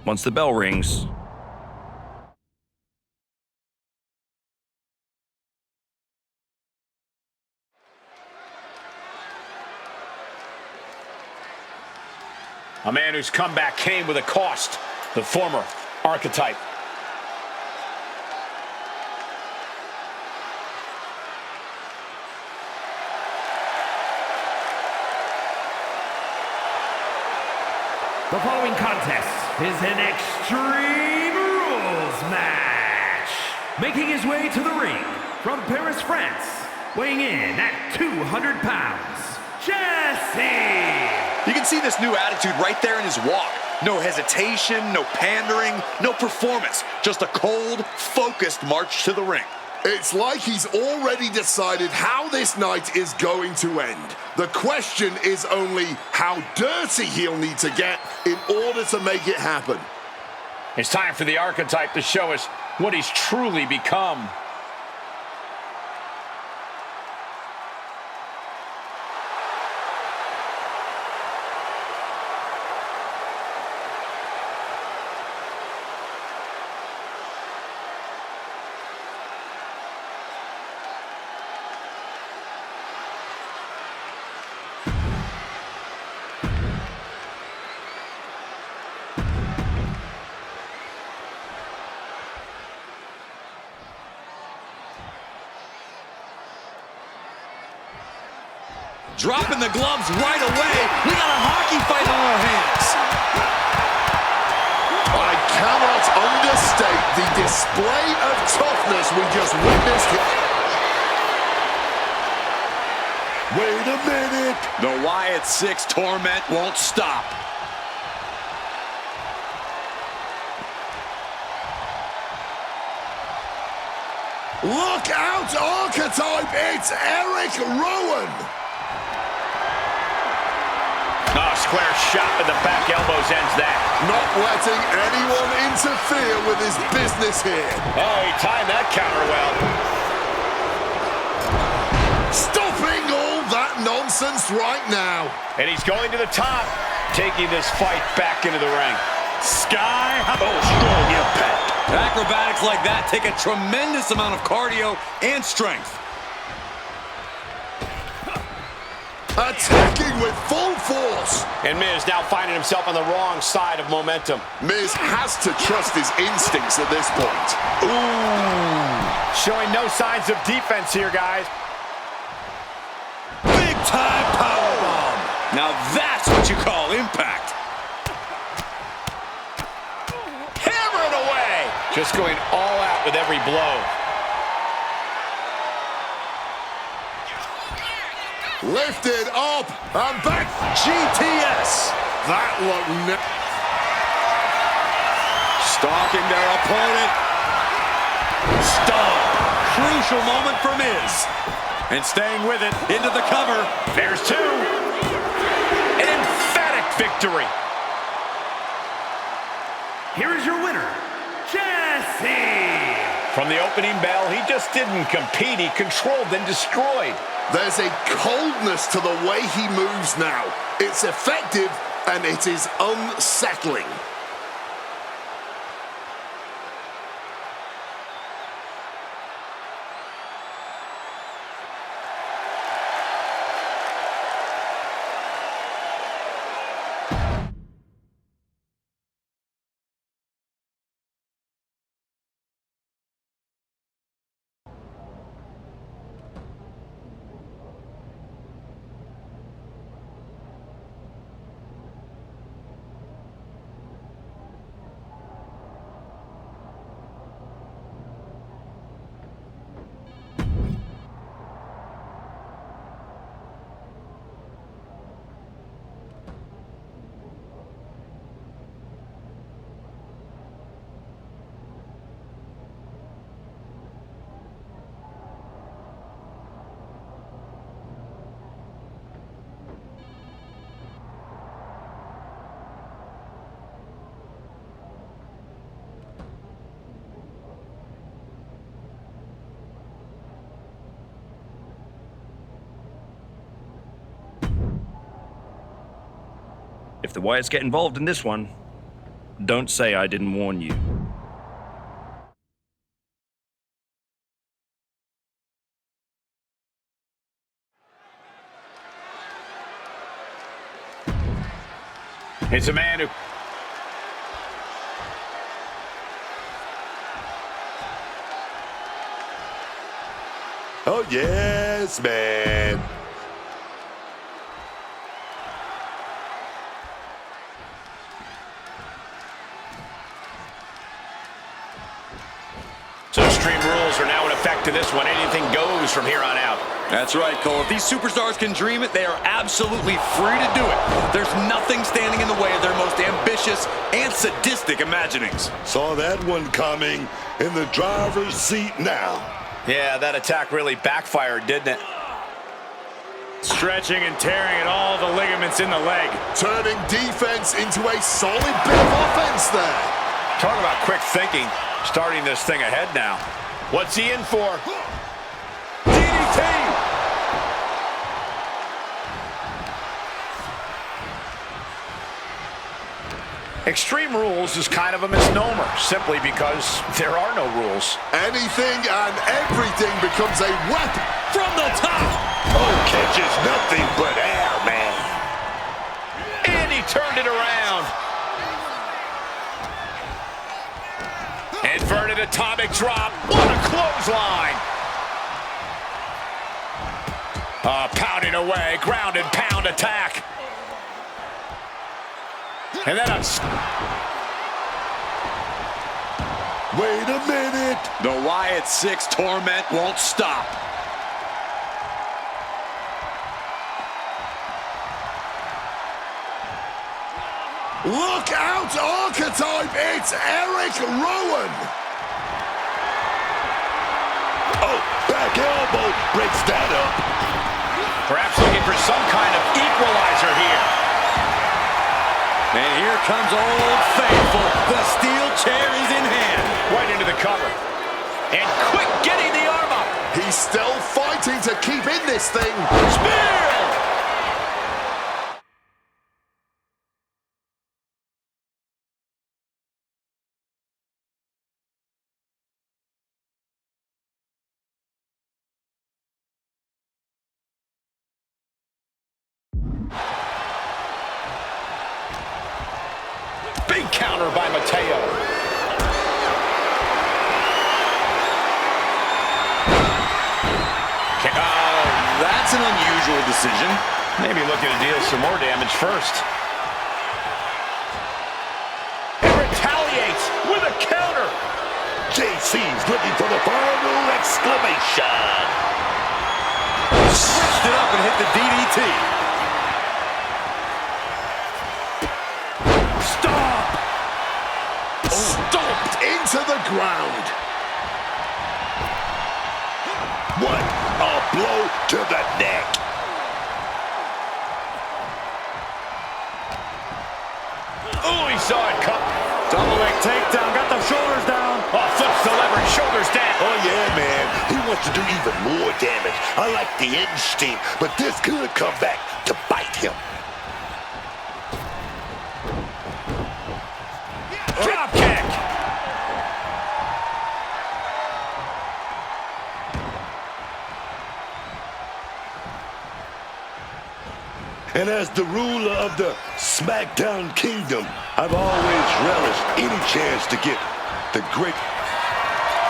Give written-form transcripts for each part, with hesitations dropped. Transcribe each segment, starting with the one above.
once the bell rings. A man whose comeback came with a cost, the former archetype. The following contest is an Extreme Rules match. Making his way to the ring from Paris, France, weighing in at 200 pounds, Jesse! You can see this new attitude right there in his walk. No hesitation, no pandering, no performance. Just a cold, focused march to the ring. It's like he's already decided how this night is going to end. The question is only how dirty he'll need to get in order to make it happen. It's time for the archetype to show us what he's truly become. Dropping the gloves right away. We got a hockey fight on our hands. I cannot understate the display of toughness we just witnessed. Wait a minute. The Wyatt 6 torment won't stop. Look out, archetype. It's Eric Rowan. Oh, square shot with the back elbows ends that. Not letting anyone interfere with his business here. Oh, he timed that counter well. Stopping all that nonsense right now. And he's going to the top, taking this fight back into the ring. Sky high. Oh, strong impact. Acrobatics like that take a tremendous amount of cardio and strength. Attacking with full force. And Miz now finding himself on the wrong side of momentum. Miz has to trust his instincts at this point. Ooh. Showing no signs of defense here, guys. Big time powerbomb. Now that's what you call impact. Hammer it away. Just going all out with every blow. Lifted up and back. GTS. That looked Stalking their opponent. Stun. Crucial moment for Miz. And staying with it into the cover. There's two. An emphatic victory. Here is your winner, Jesse! From the opening bell, he just didn't compete. He controlled and destroyed. There's a coldness to the way he moves now. It's effective and it is unsettling. If the Wyatts get involved in this one, Don't say I didn't warn you. It's a man who... Oh, yes, man. So Extreme Rules are now in effect to this one. Anything goes from here on out. That's right, Cole. If these superstars can dream it, they are absolutely free to do it. There's nothing standing in the way of their most ambitious and sadistic imaginings. Saw that one coming in the driver's seat now. Yeah, that attack really backfired, didn't it? Stretching and tearing at all the ligaments in the leg. Turning defense into a solid bit of offense there. Talk about quick thinking. Starting this thing ahead now. What's he in for? DDT! Extreme Rules is kind of a misnomer, simply because there are no rules. Anything and everything becomes a weapon. From the top! Oh, catches nothing but air, man. And he turned it around. Inverted atomic drop. What a clothesline. Pounding away. Ground and pound attack. And then Wait a minute. The Wyatt 6 torment won't stop. Look out, Archetype. It's Eric Rowan. Oh, back elbow breaks that up. perhaps looking for some kind of equalizer here. And here comes Old Faithful. The steel chair is in hand. Right into the cover. And quick getting the arm up. He's still fighting to keep in this thing. Spear! Big counter by Mateo. That's an unusual decision. Maybe looking to deal some more damage first. And retaliates with a counter. JC's looking for the final exclamation. Switched it up and hit the DDT. Stop! Stomped into the ground. What a blow to the neck. Oh, he saw it come. Double leg takedown, got the shoulders down. Oh, flips the lever, shoulders down. Oh, yeah, man. He wants to do even more damage. I like the instinct, but this could come back to bite him. Drop kick. And as the ruler of the SmackDown Kingdom, I've always relished any chance to get the great...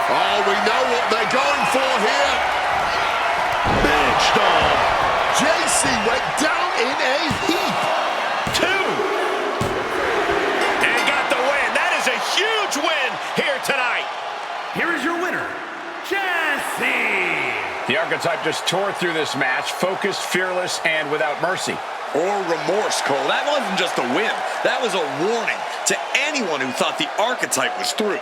Oh, we know what they're going for here. Big storm. JC went down in a heap. 2. And got the win. That is a huge win here tonight. Here is your winner, Jesse. The Archetype just tore through this match, focused, fearless, and without mercy. Or remorse, Cole. That wasn't just a win. That was a warning to anyone who thought the Archetype was through.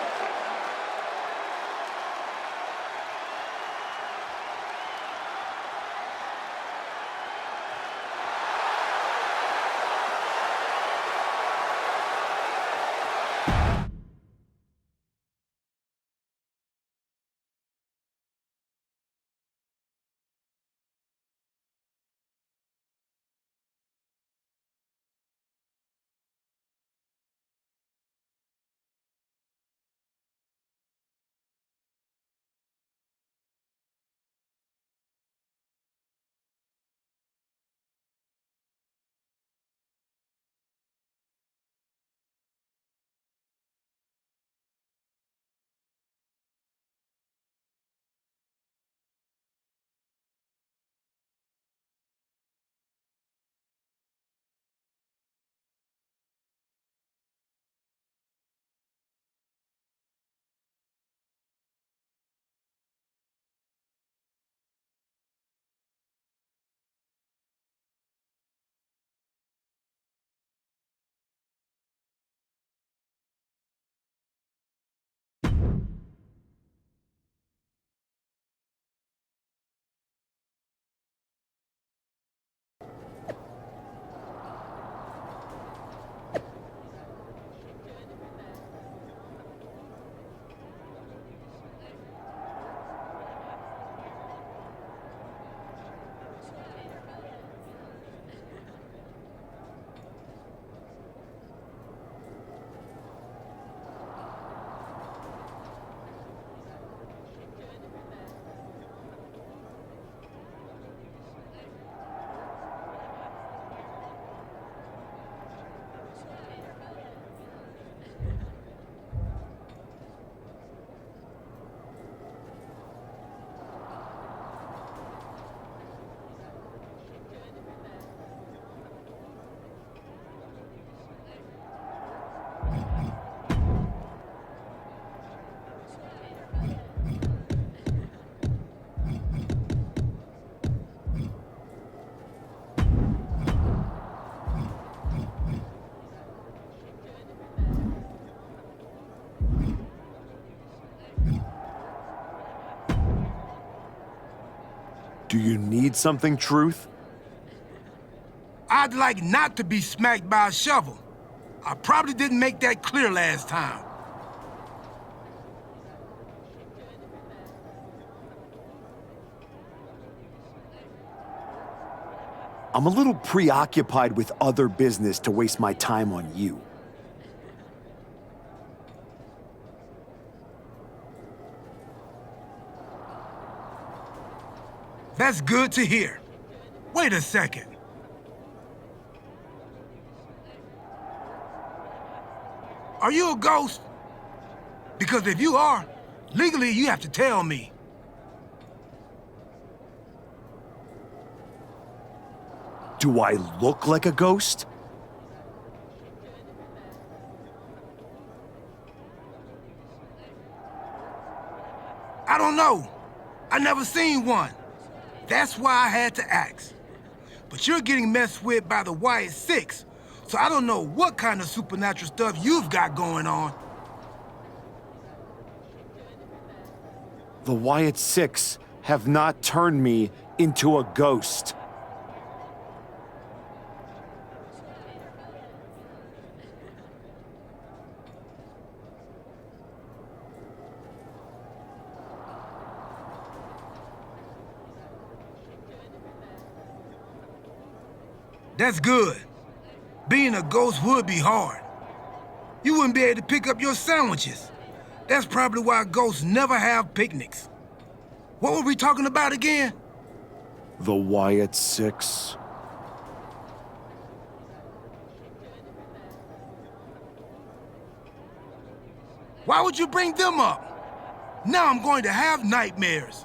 Do you need something, Truth? I'd like not to be smacked by a shovel. I probably didn't make that clear last time. I'm a little preoccupied with other business to waste my time on you. That's good to hear. Wait a second. Are you a ghost? Because if you are, legally you have to tell me. Do I look like a ghost? I don't know. I never seen one. That's why I had to ask. But you're getting messed with by the Wyatt Six, so I don't know what kind of supernatural stuff you've got going on. The Wyatt Six have not turned me into a ghost. That's good. Being a ghost would be hard. You wouldn't be able to pick up your sandwiches. That's probably why ghosts never have picnics. What were we talking about again? The Wyatt Six. Why would you bring them up? Now I'm going to have nightmares.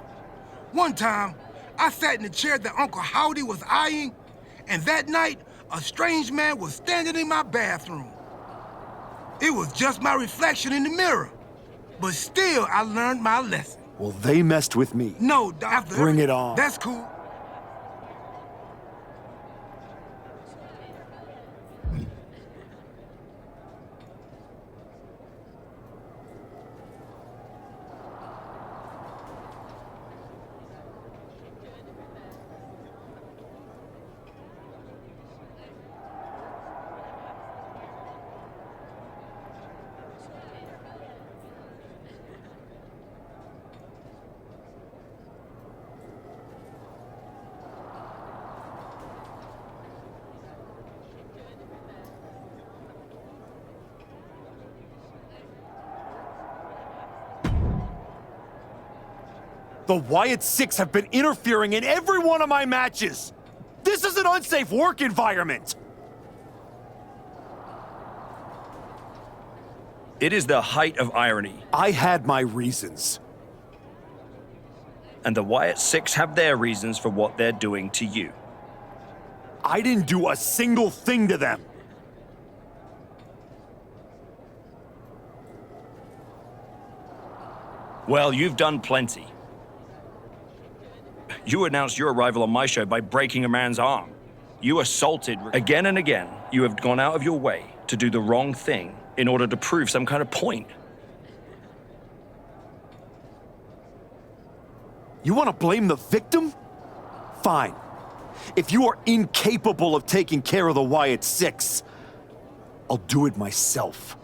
One time, I sat in the chair that Uncle Howdy was eyeing, and that night, a strange man was standing in my bathroom. It was just my reflection in the mirror. But still, I learned my lesson. Well, they messed with me. No, Doctor. Bring it on. That's cool. The Wyatt Six have been interfering in every one of my matches! This is an unsafe work environment! It is the height of irony. I had my reasons. And the Wyatt Six have their reasons for what they're doing to you. I didn't do a single thing to them. Well, you've done plenty. You announced your arrival on my show by breaking a man's arm. You assaulted again and again. You have gone out of your way to do the wrong thing in order to prove some kind of point. You want to blame the victim? Fine. If you are incapable of taking care of the Wyatt Six, I'll do it myself.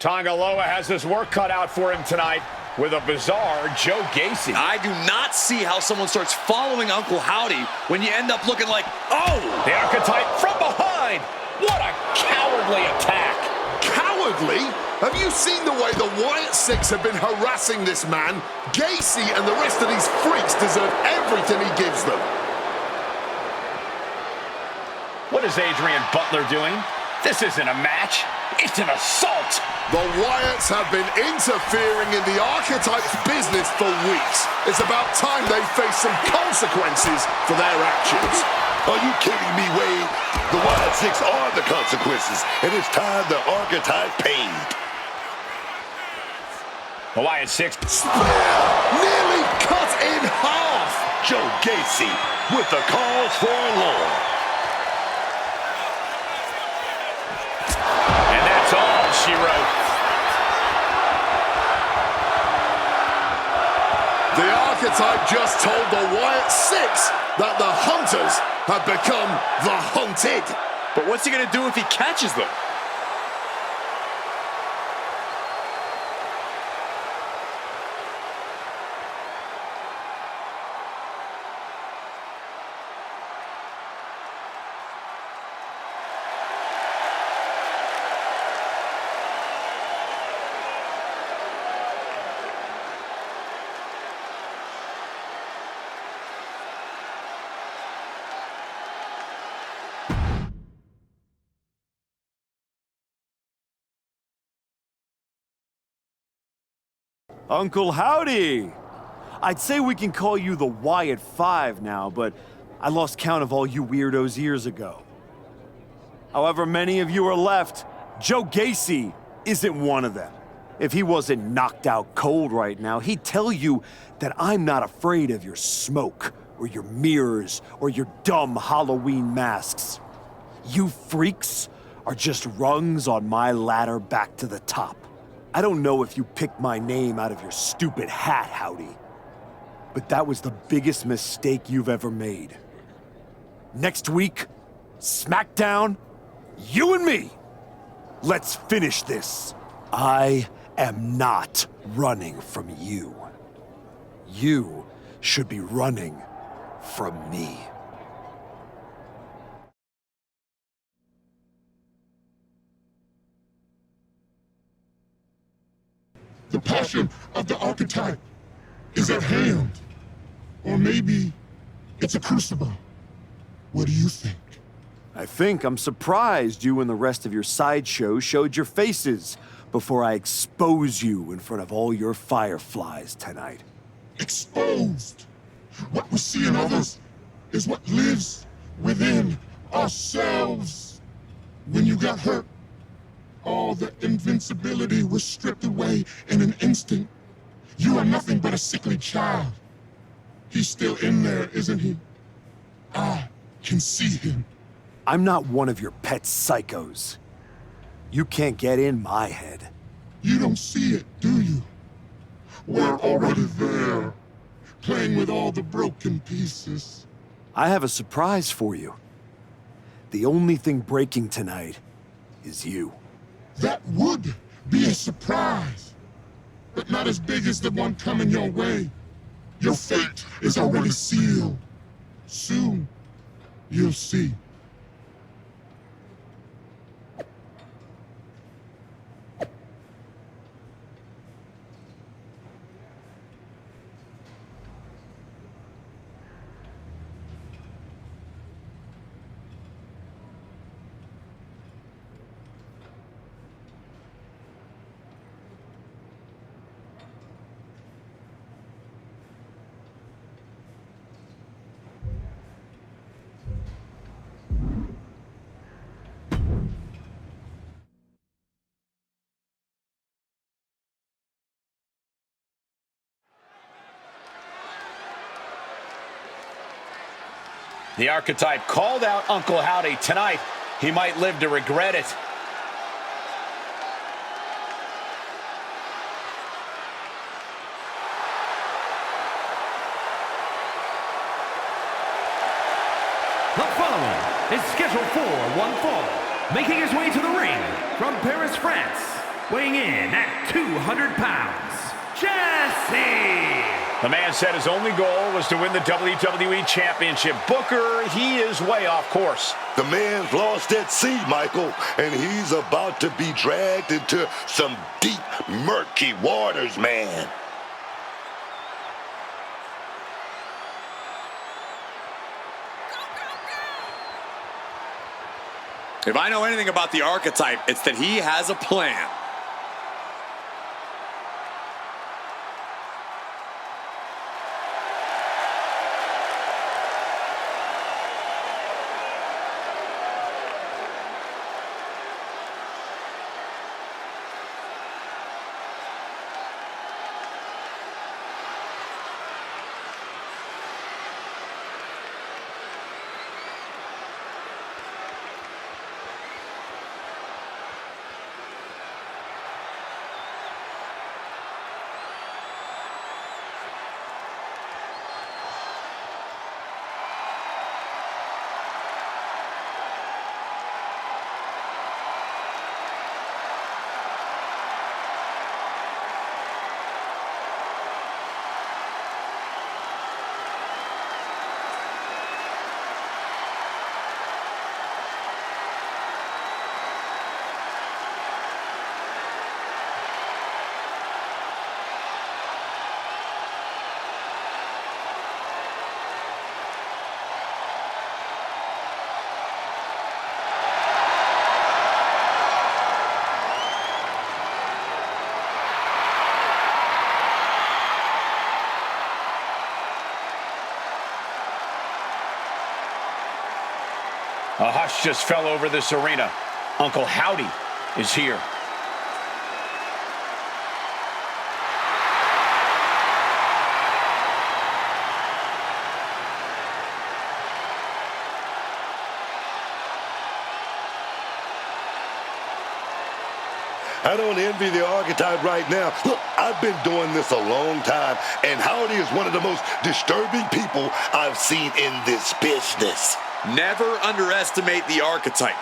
Tongaloa has his work cut out for him tonight with a bizarre Joe Gacy. I do not see how someone starts following Uncle Howdy when you end up looking like, oh! The archetype from behind. What a cowardly attack. Cowardly? Have you seen the way the Wyatt Six have been harassing this man? Gacy and the rest of these freaks deserve everything he gives them. What is Adrian Butler doing? This isn't a match. It's an assault. The Wyatts have been interfering in the archetype's business for weeks. It's about time they face some consequences for their actions. Are you kidding me, Wade? The Wyatt Six are the consequences, and it's time the archetype paid. The Wyatt Six. Spear nearly cut in half. Joe Gacy with the cause for alarm. And that's all she wrote. The archetype just told the Wyatt Six that the hunters have become the hunted. But what's he gonna do if he catches them? Uncle Howdy! I'd say we can call you the Wyatt Five now, but I lost count of all you weirdos years ago. However many of you are left, Joe Gacy isn't one of them. If he wasn't knocked out cold right now, he'd tell you that I'm not afraid of your smoke, or your mirrors, or your dumb Halloween masks. You freaks are just rungs on my ladder back to the top. I don't know if you picked my name out of your stupid hat, Howdy, but that was the biggest mistake you've ever made. Next week, SmackDown, you and me. Let's finish this. I am not running from you. You should be running from me. The passion of the archetype is at hand. Or maybe it's a crucible. What do you think? I think I'm surprised you and the rest of your sideshow showed your faces before I expose you in front of all your fireflies tonight. Exposed. What we see in others is what lives within ourselves. When you got hurt, all the invincibility was stripped away in an instant. You are nothing but a sickly child. He's still in there, isn't he? I can see him. I'm not one of your pet psychos. You can't get in my head. You don't see it, do you? We're already there, playing with all the broken pieces. I have a surprise for you. The only thing breaking tonight is you. That would be a surprise, but not as big as the one coming your way. Your fate is already sealed. Soon, you'll see. The archetype called out Uncle Howdy tonight. He might live to regret it. The following is scheduled for one fall, making his way to the ring from Paris, France, weighing in at 200 pounds, Jesse! The man said his only goal was to win the WWE Championship. Booker, he is way off course. The man's lost at sea, Michael, and he's about to be dragged into some deep, murky waters, man. If I know anything about the archetype, it's that he has a plan. hush just fell over this arena. Uncle Howdy is here. I don't envy the archetype right now. Look, I've been doing this a long time, and Howdy is one of the most disturbing people I've seen in this business. Never underestimate the archetype.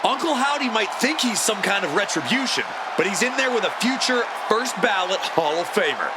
Uncle Howdy might think he's some kind of retribution, but he's in there with a future first ballot Hall of Famer.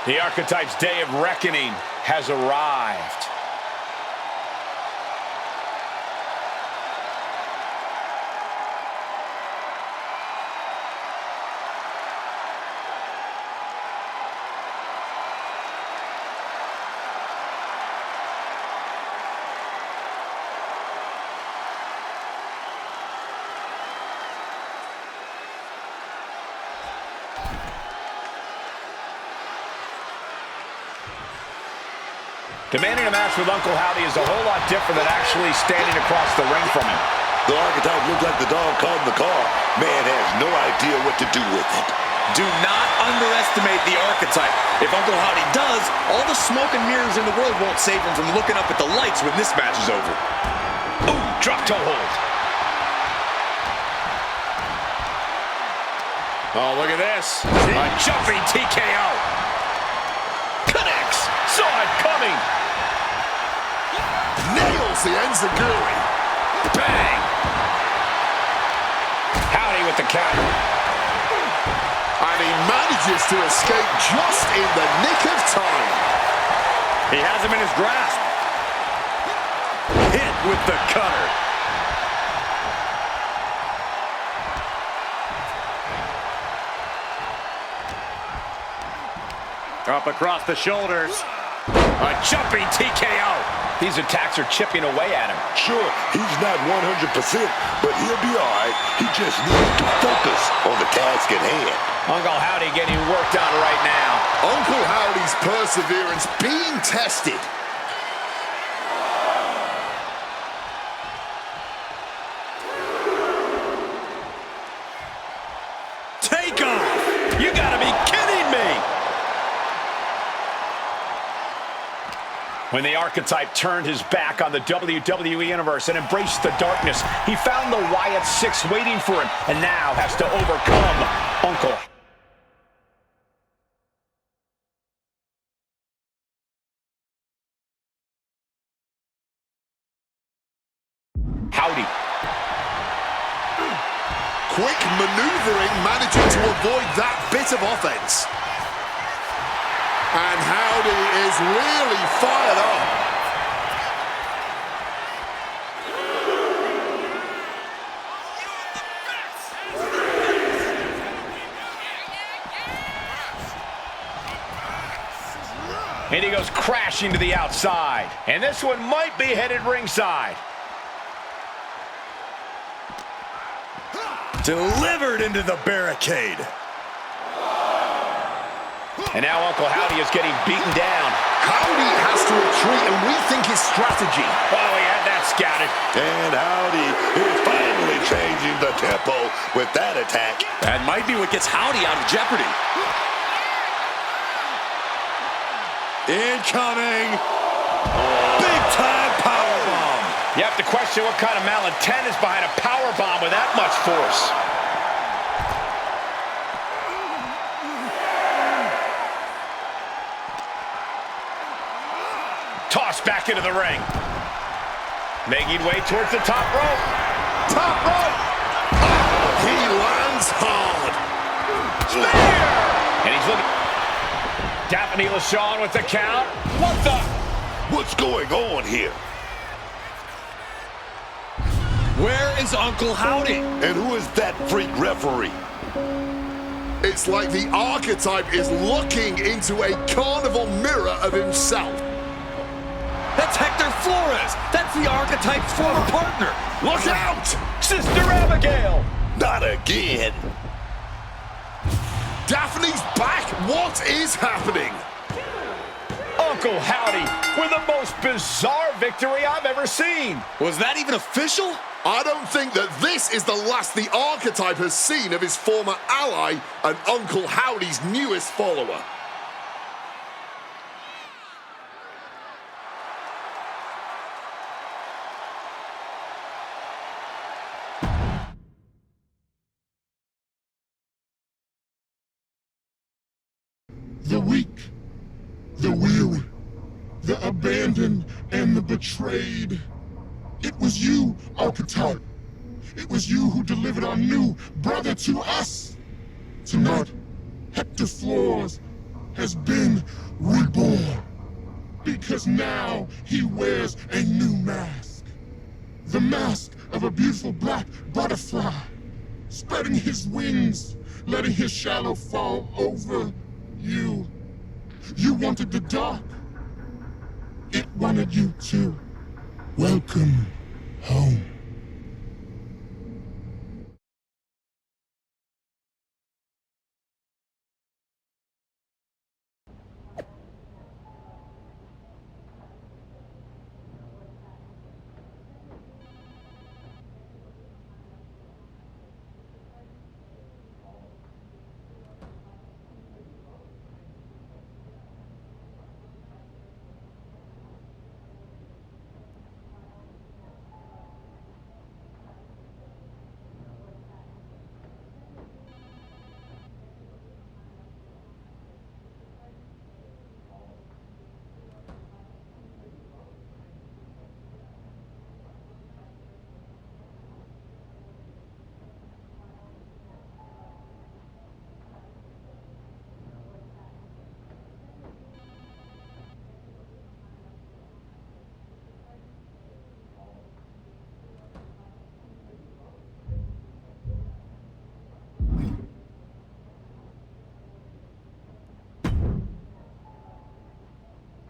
The archetype's day of reckoning has arrived. Demanding a match with Uncle Howdy is a whole lot different than actually standing across the ring from him. The archetype looks like the dog caught in the car. Man has no idea what to do with it. Do not underestimate the archetype. If Uncle Howdy does, all the smoke and mirrors in the world won't save him from looking up at the lights when this match is over. Ooh, drop toe hold. Oh, look at this. A jumping TKO. Connects. Saw it coming. Nails the enziguri. Bang. Howdy with the counter. And he manages to escape just in the nick of time. He has him in his grasp. Hit with the cutter. Up across the shoulders. A jumping TKO. These attacks are chipping away at him. Sure, he's not 100%, but he'll be all right. He just needs to focus on the task at hand. Uncle Howdy getting worked on right now. Uncle Howdy's perseverance being tested. Take off! You gotta be kidding me! When the archetype turned his back on the WWE Universe and embraced the darkness, he found the Wyatt Six waiting for him and now has to overcome Uncle Howdy. Quick maneuvering, managing to avoid that bit of offense. And Howdy is really fired up. And he goes crashing to the outside. And this one might be headed ringside. Delivered into the barricade. And now Uncle Howdy is getting beaten down. Howdy has to retreat and rethink his strategy. Oh, he had that scouted. And Howdy is finally changing the tempo with that attack. That might be what gets Howdy out of jeopardy. Incoming. Big-time powerbomb. You have to question what kind of malintent is behind a powerbomb with that much force. tossed back into the ring. Making way towards the top rope. Top rope. Oh, he lands hard. Spear! And he's looking. Daphne LaShawn with the count. What the? What's going on here? Where is Uncle Howdy? And who is that freak referee? It's like the archetype is looking into a carnival mirror of himself. That's Hector Flores. That's the archetype's former partner. Look out! Sister Abigail. Not again. Daphne's back. What is happening? Uncle Howdy with the most bizarre victory I've ever seen. Was that even official? I don't think that this is the last the archetype has seen of his former ally and Uncle Howdy's newest follower. The weak, the weary, the abandoned, and the betrayed. It was you, archetype. It was you who delivered our new brother to us. Tonight, Hector Flores has been reborn. Because now he wears a new mask. The mask of a beautiful black butterfly, spreading his wings, letting his shadow fall over you. You wanted the dark. It wanted you too. Welcome home.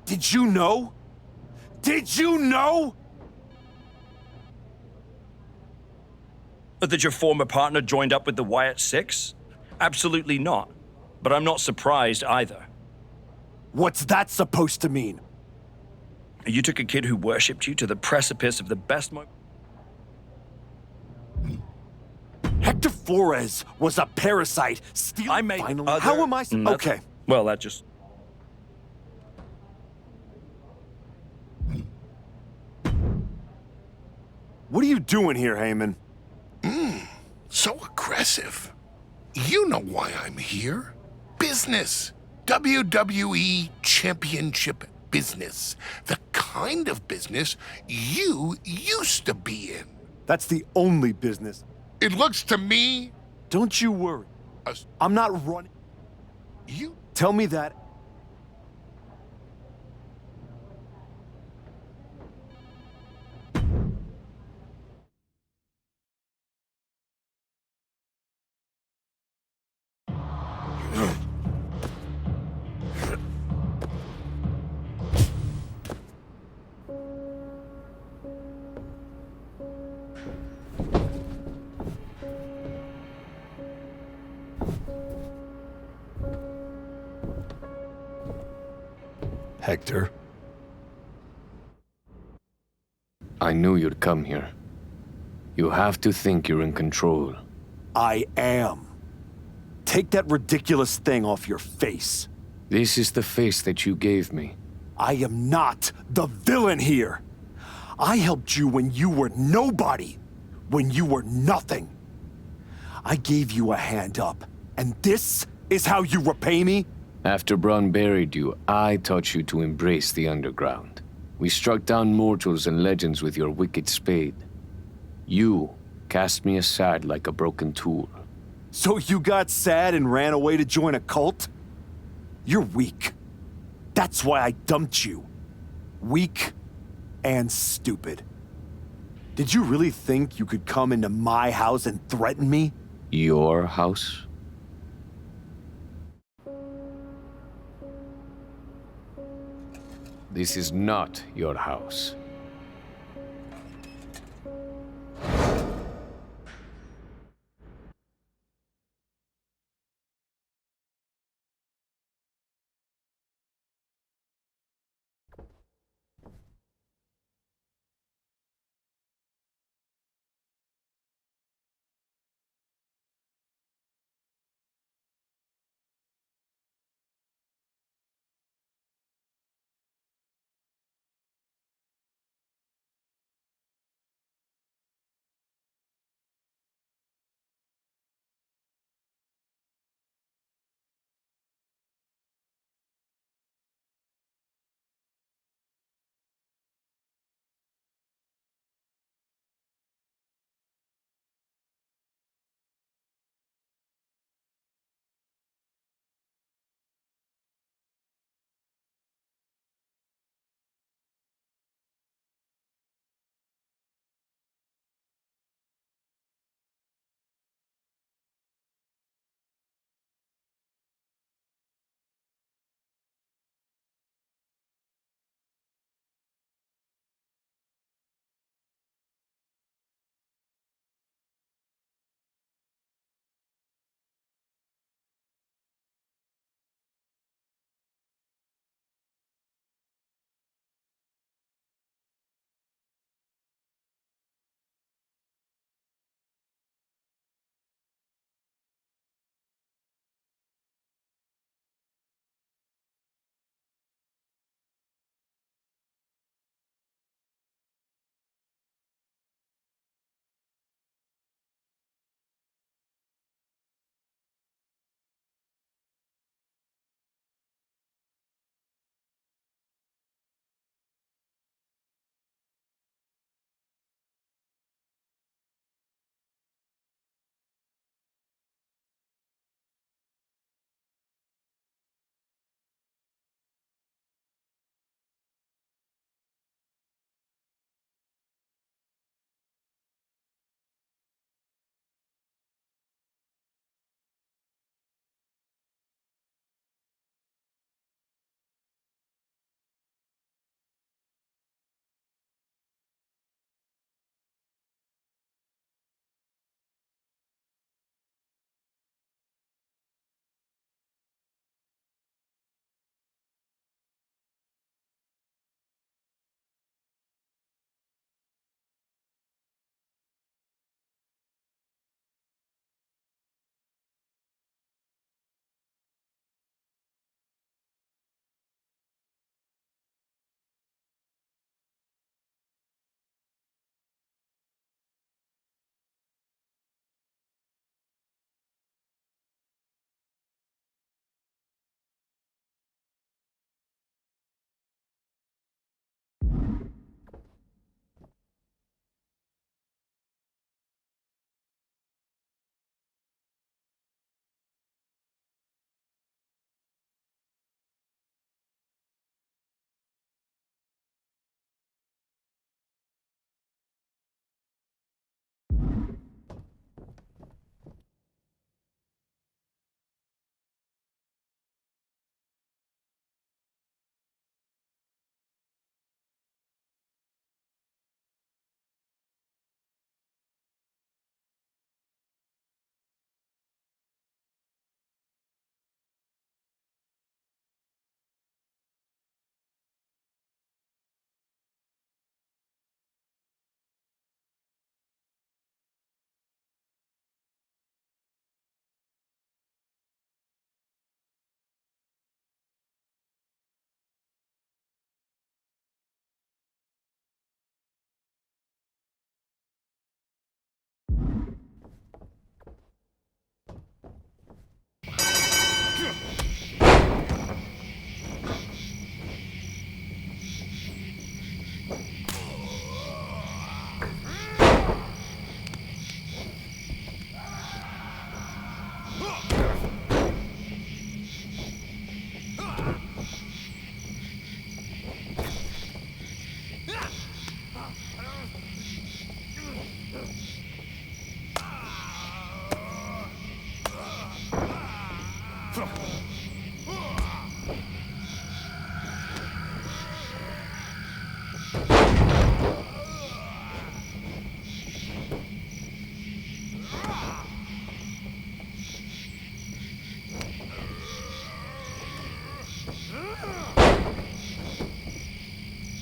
Did you know? Did you know? That your former partner joined up with the Wyatt Six? Absolutely not. But I'm not surprised either. What's that supposed to mean? You took a kid who worshipped you to the precipice of the best Hector Flores was a parasite. I made Finally. other... How am I? Okay. Well, that just... What are you doing here, Heyman? So aggressive. You know why I'm here. Business. WWE Championship business. The kind of business you used to be in. That's the only business. It looks to me... Don't you worry. I'm not running. You... Tell me that. Hector. I knew you'd come here. You have to think you're in control. I am. Take that ridiculous thing off your face. This is the face that you gave me. I am not the villain here. I helped you when you were nobody, when you were nothing. I gave you a hand up, and this is how you repay me? After Braun buried you, I taught you to embrace the underground. We struck down mortals and legends with your wicked spade. You cast me aside like a broken tool. So you got sad and ran away to join a cult? You're weak. That's why I dumped you. Weak and stupid. Did you really think you could come into my house and threaten me? Your house? This is not your house.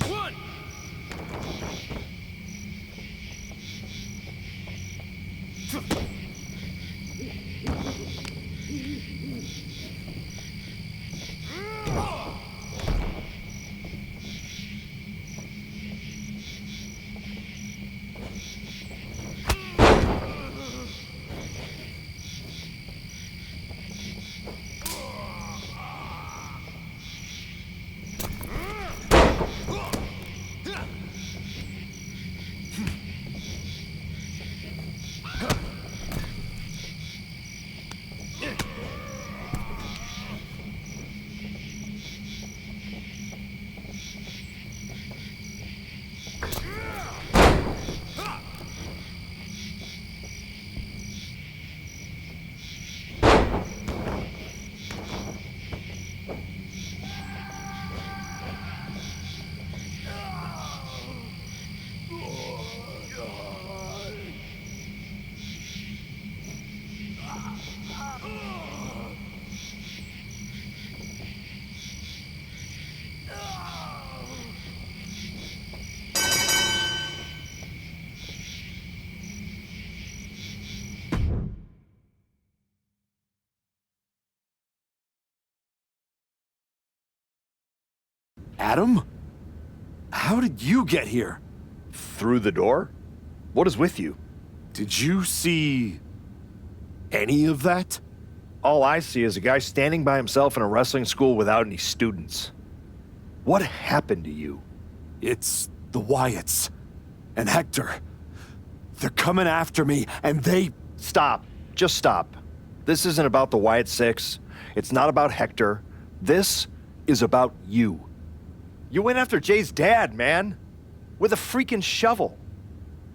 One. Adam? How did you get here? Through the door? What is with you? Did you see any of that? All I see is a guy standing by himself in a wrestling school without any students. What happened to you? It's the Wyatts and Hector. They're coming after me, and they... Stop. Just stop. This isn't about the Wyatt Six. It's not about Hector. This is about you. You went after Jay's dad, man. With a freaking shovel.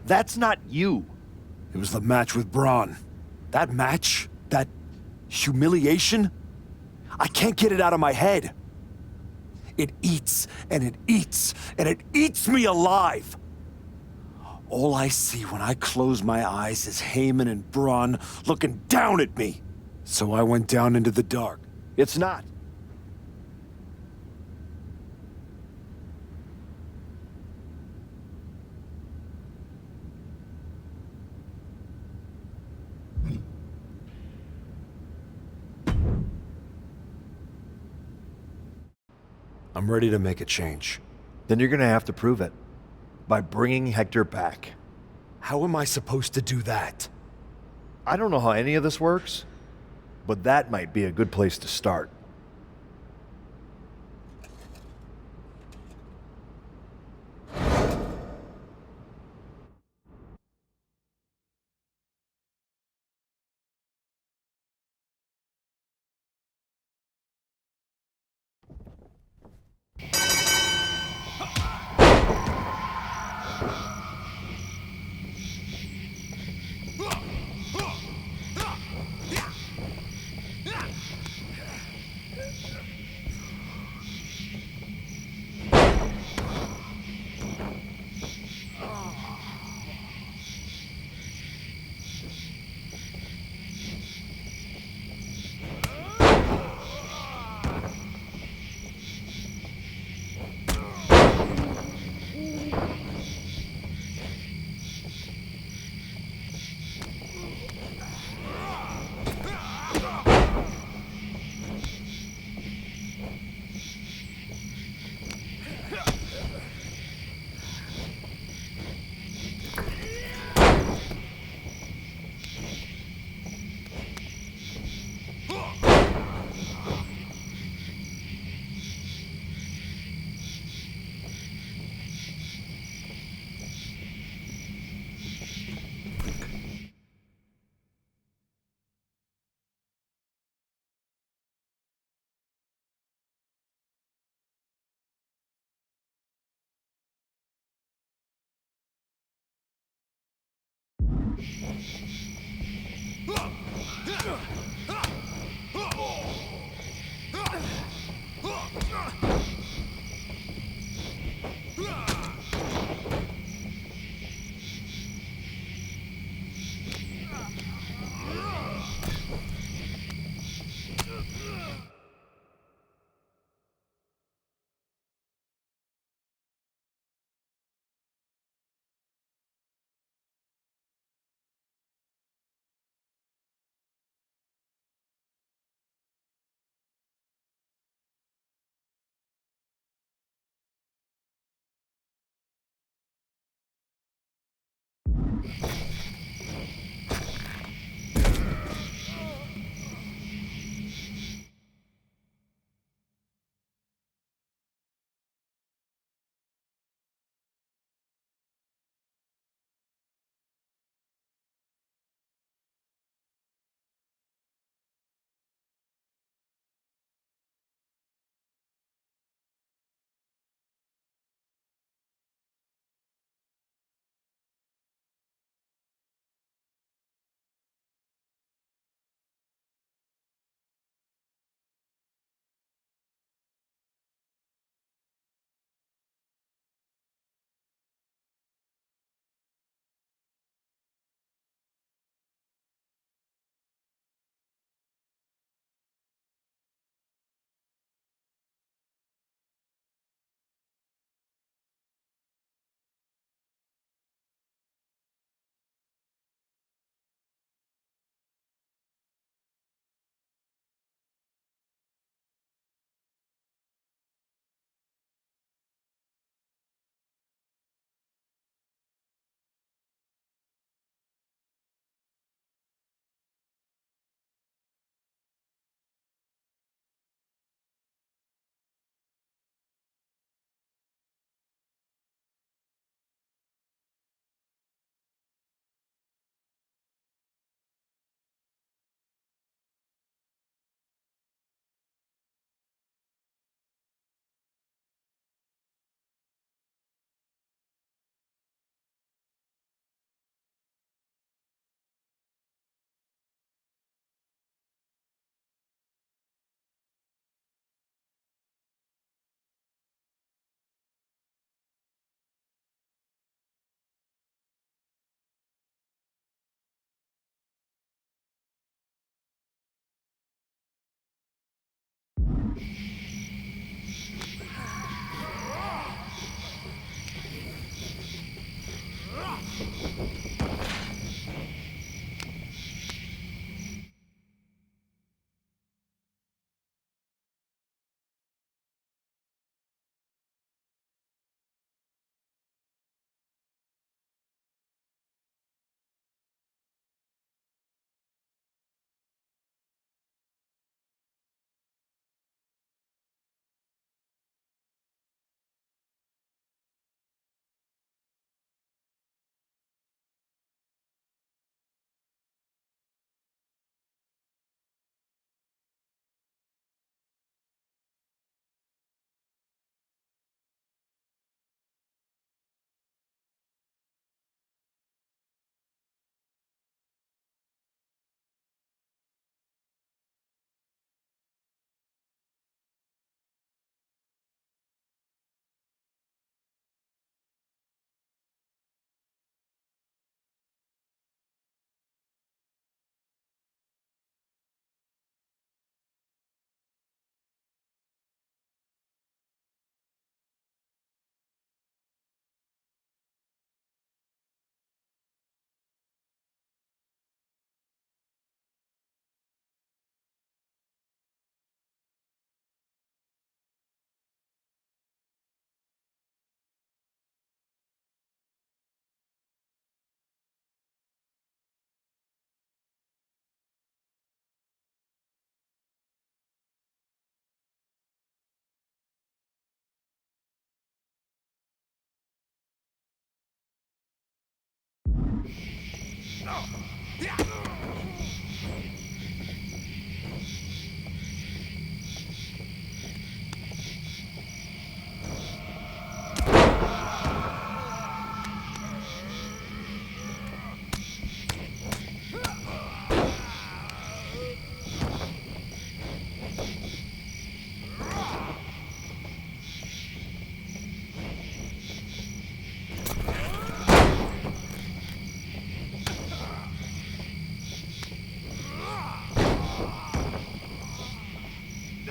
That's not you. It was the match with Braun. That match? That humiliation? I can't get it out of my head. It eats, and it eats, and it eats me alive. All I see when I close my eyes is Heyman and Braun looking down at me. So I went down into the dark. It's not. I'm ready to make a change. Then you're gonna have to prove it. By bringing Hector back. How am I supposed to do that? I don't know how any of this works, but that might be a good place to start.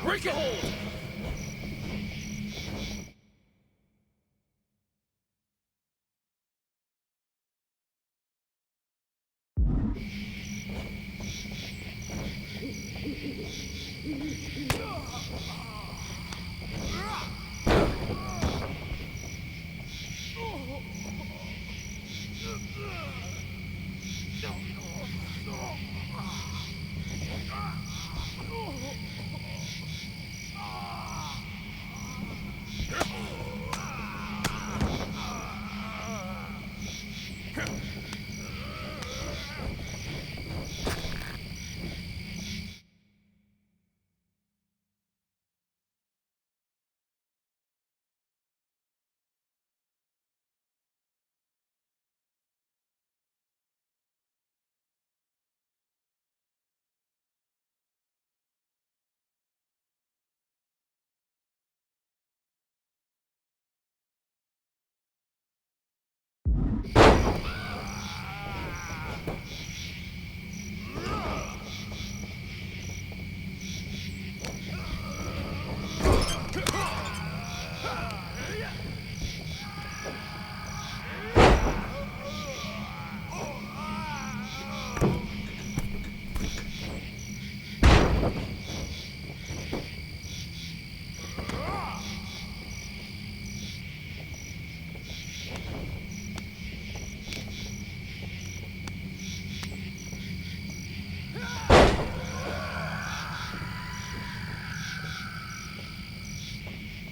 Break a hold!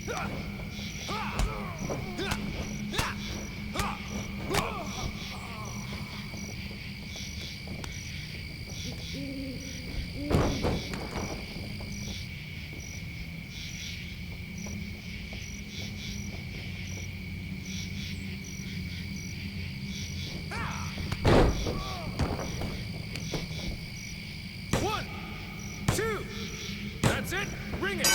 One, two. That's it. Ring it.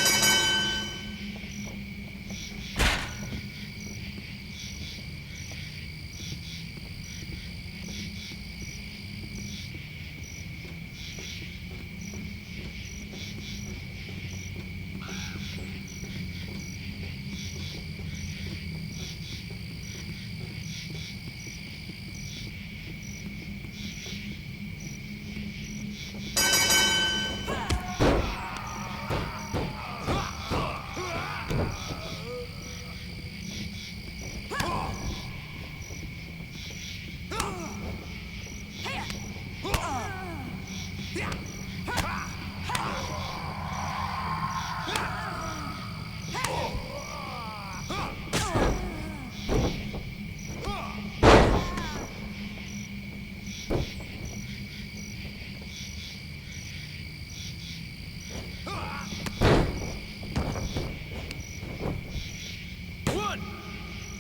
One,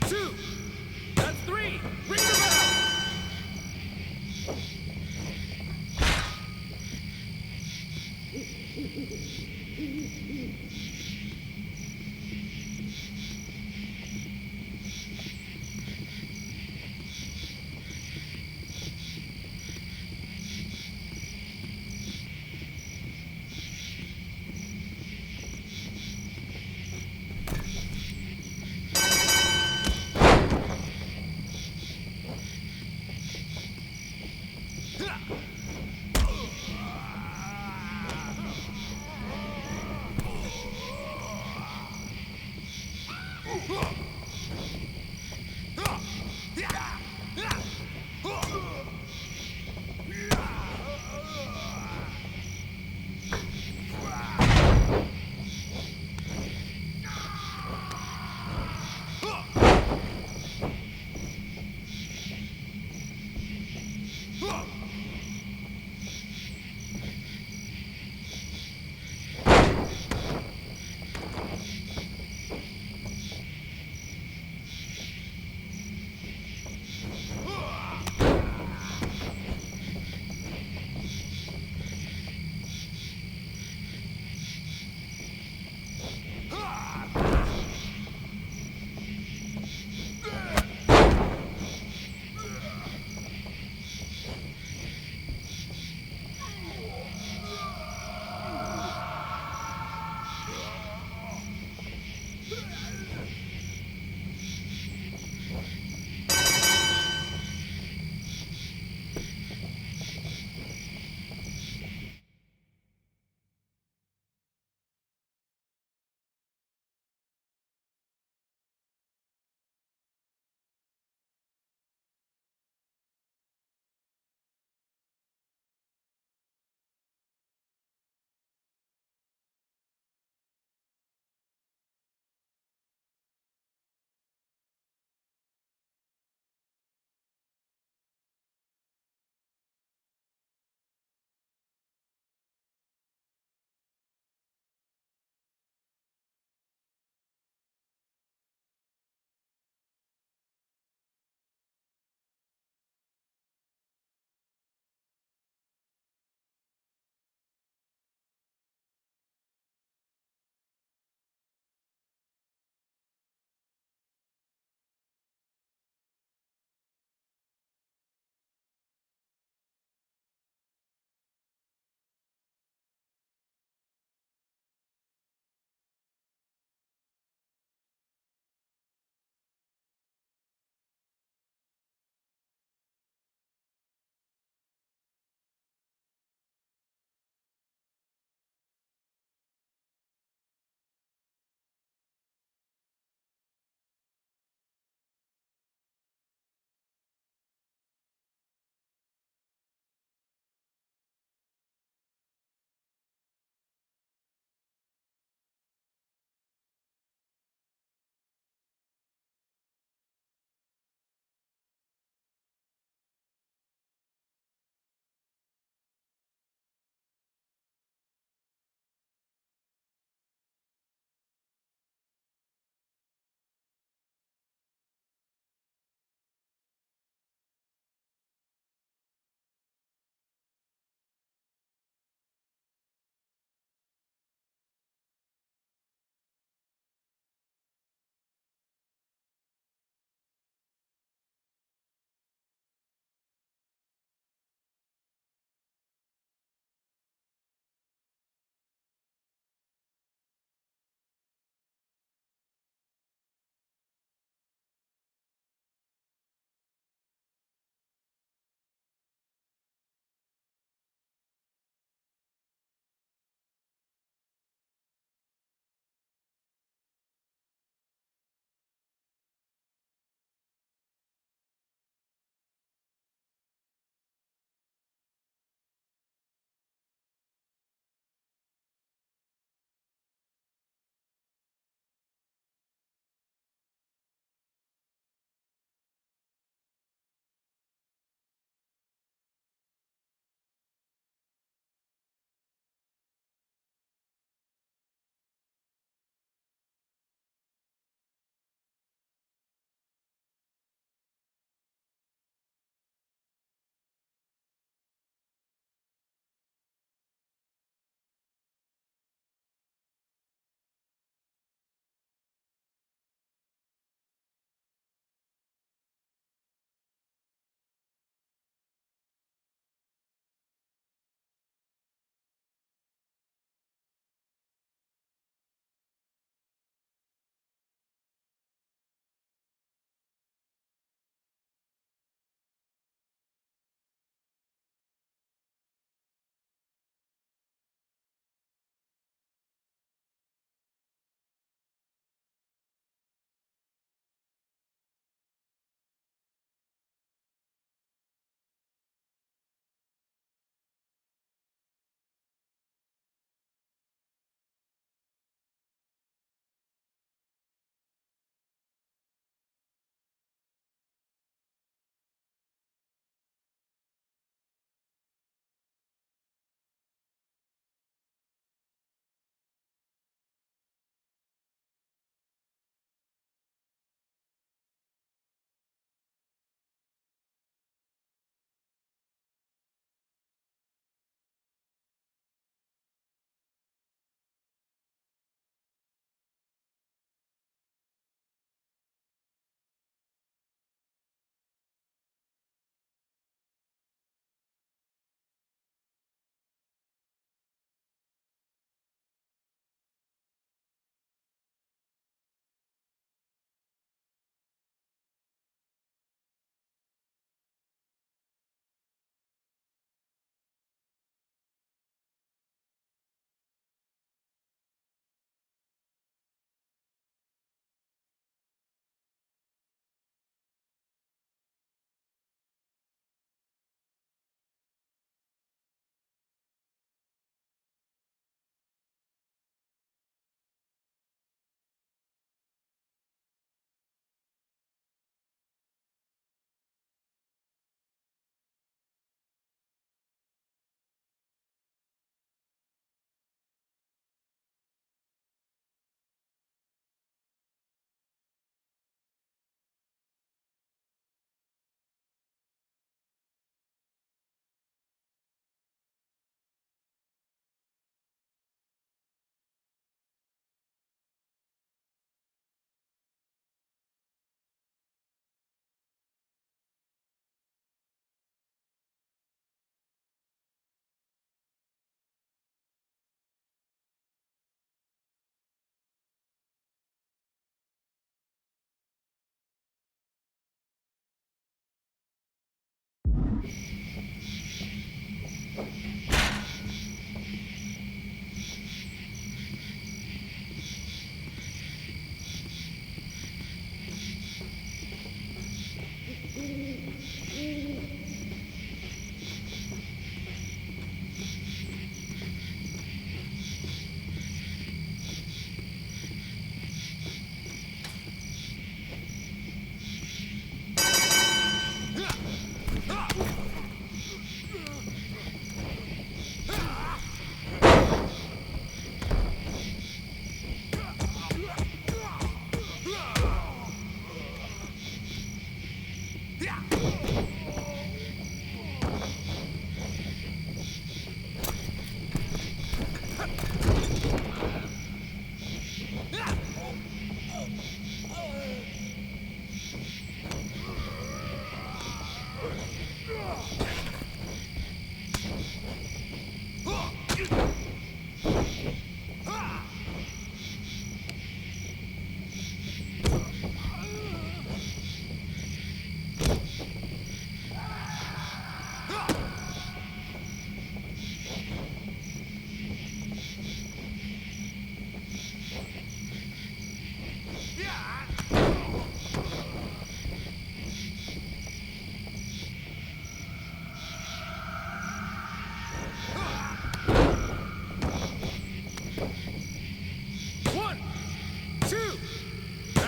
two. That's three. Ring the bell.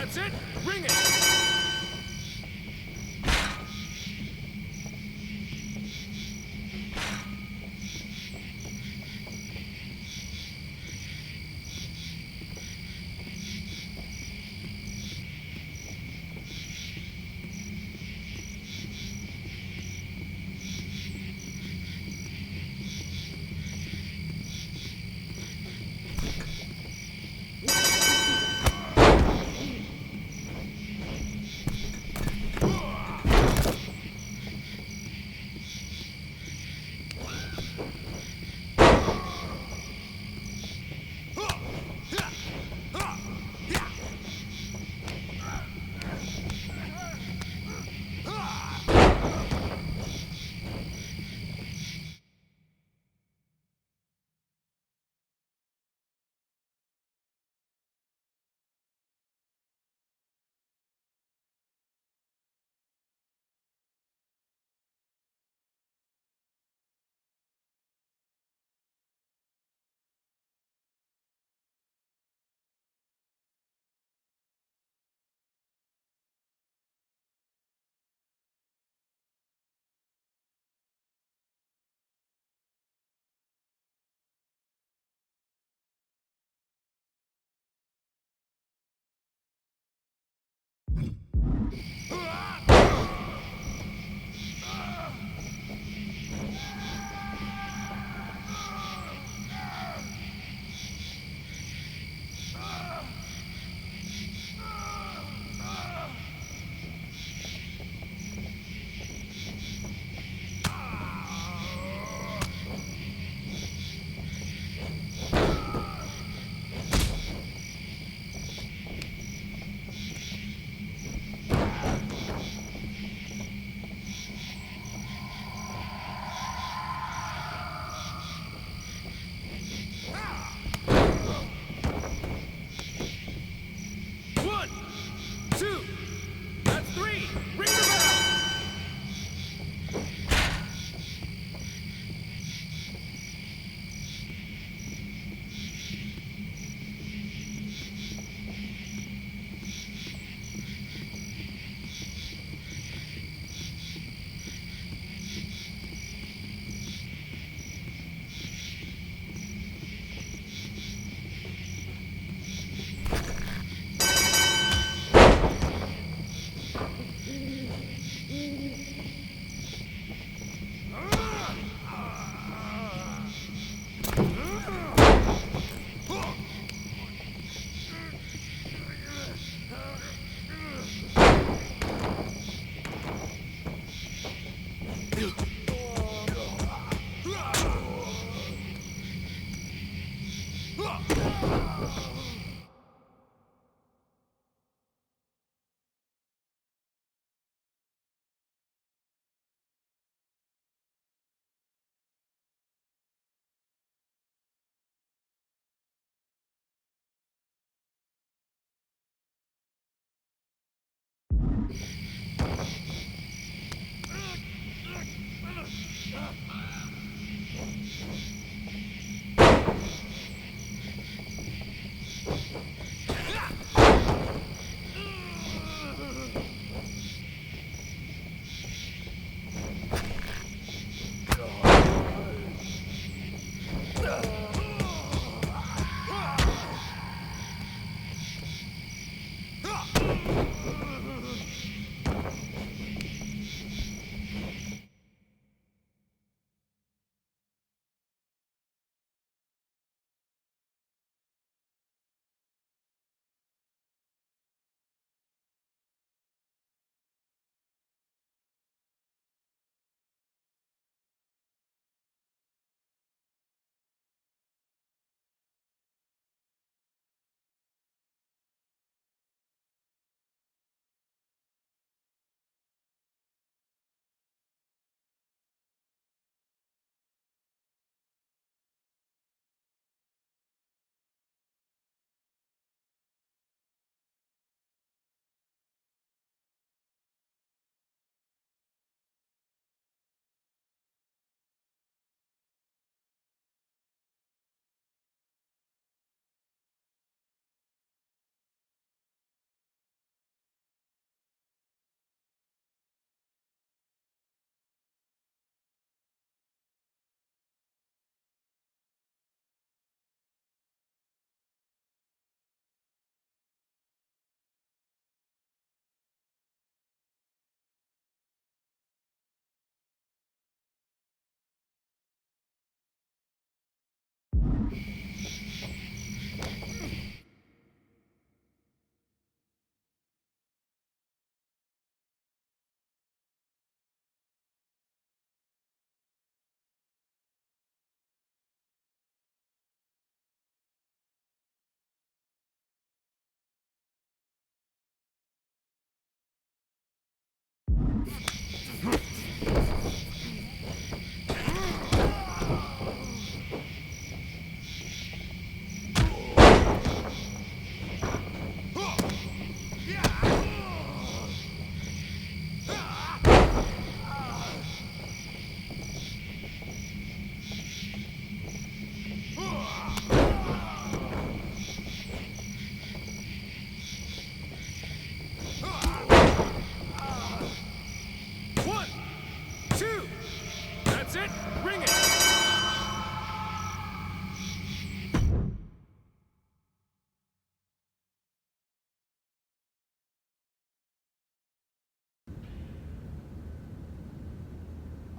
That's it. Ring it.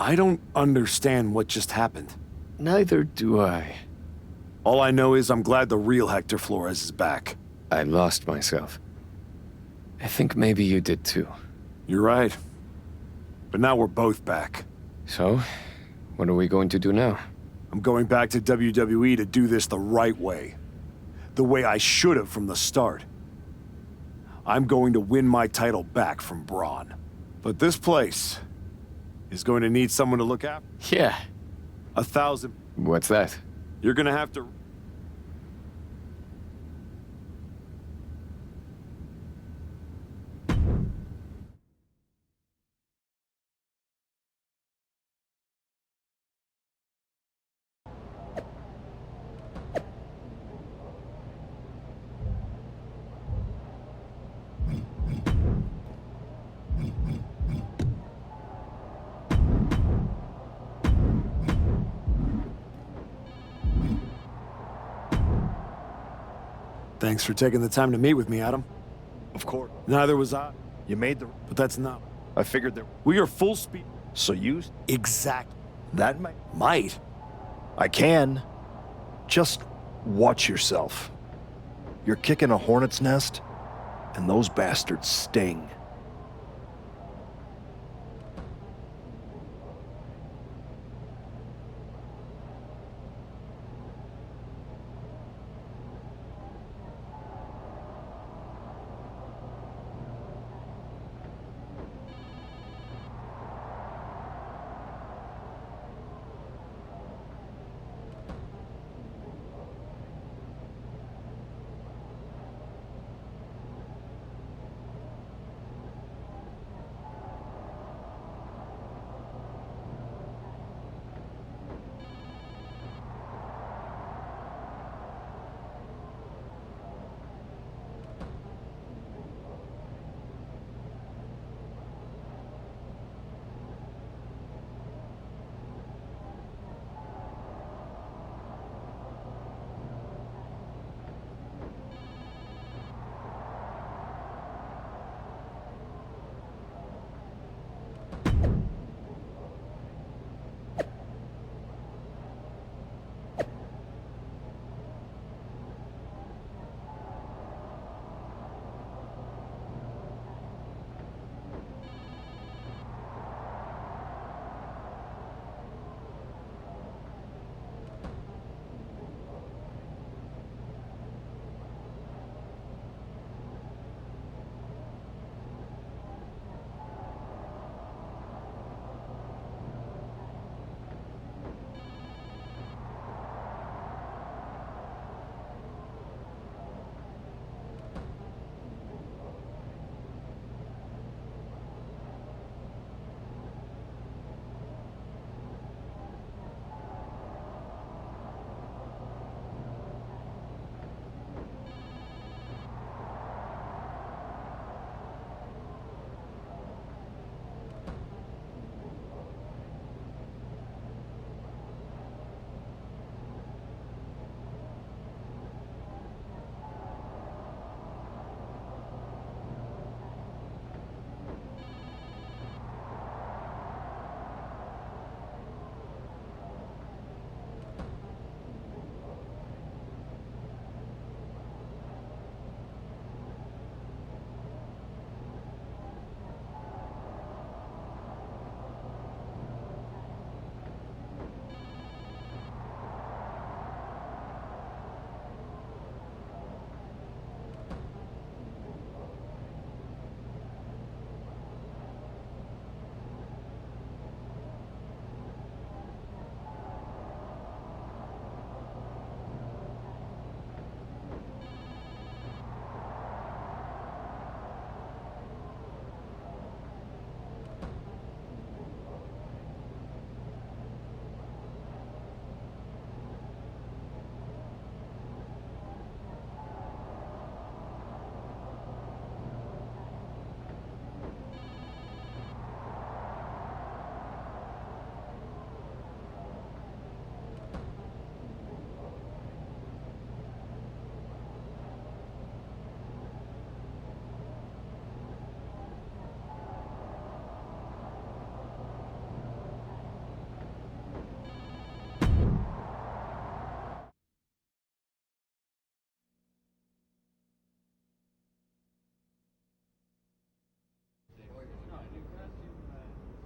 I don't understand what just happened. Neither do I. All I know is I'm glad the real Hector Flores is back. I lost myself. I think maybe you did too. You're right. But now we're both back. So, what are we going to do now? I'm going back to WWE to do this the right way. The way I should have from the start. I'm going to win my title back from Braun. But this place is going to need someone to look after. Yeah. 1,000. What's that? You're gonna have to... Thanks for taking the time to meet with me, Adam. Of course. Neither was I. You made the... But that's not... I figured that... We are full speed... So you... Exact. That Might. I can. Just watch yourself. You're kicking a hornet's nest, and those bastards sting.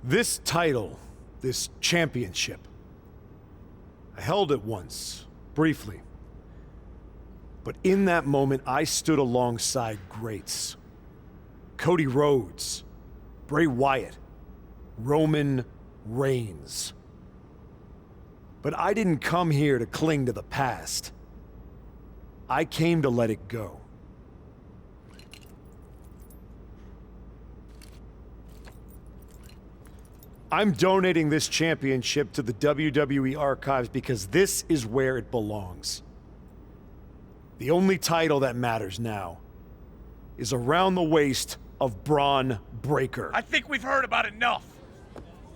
This title, this championship, I held it once, briefly. But in that moment, I stood alongside greats. Cody Rhodes, Bray Wyatt, Roman Reigns. But I didn't come here to cling to the past. I came to let it go. I'm donating this championship to the WWE Archives because this is where it belongs. The only title that matters now is around the waist of Braun Breaker. I think we've heard about enough.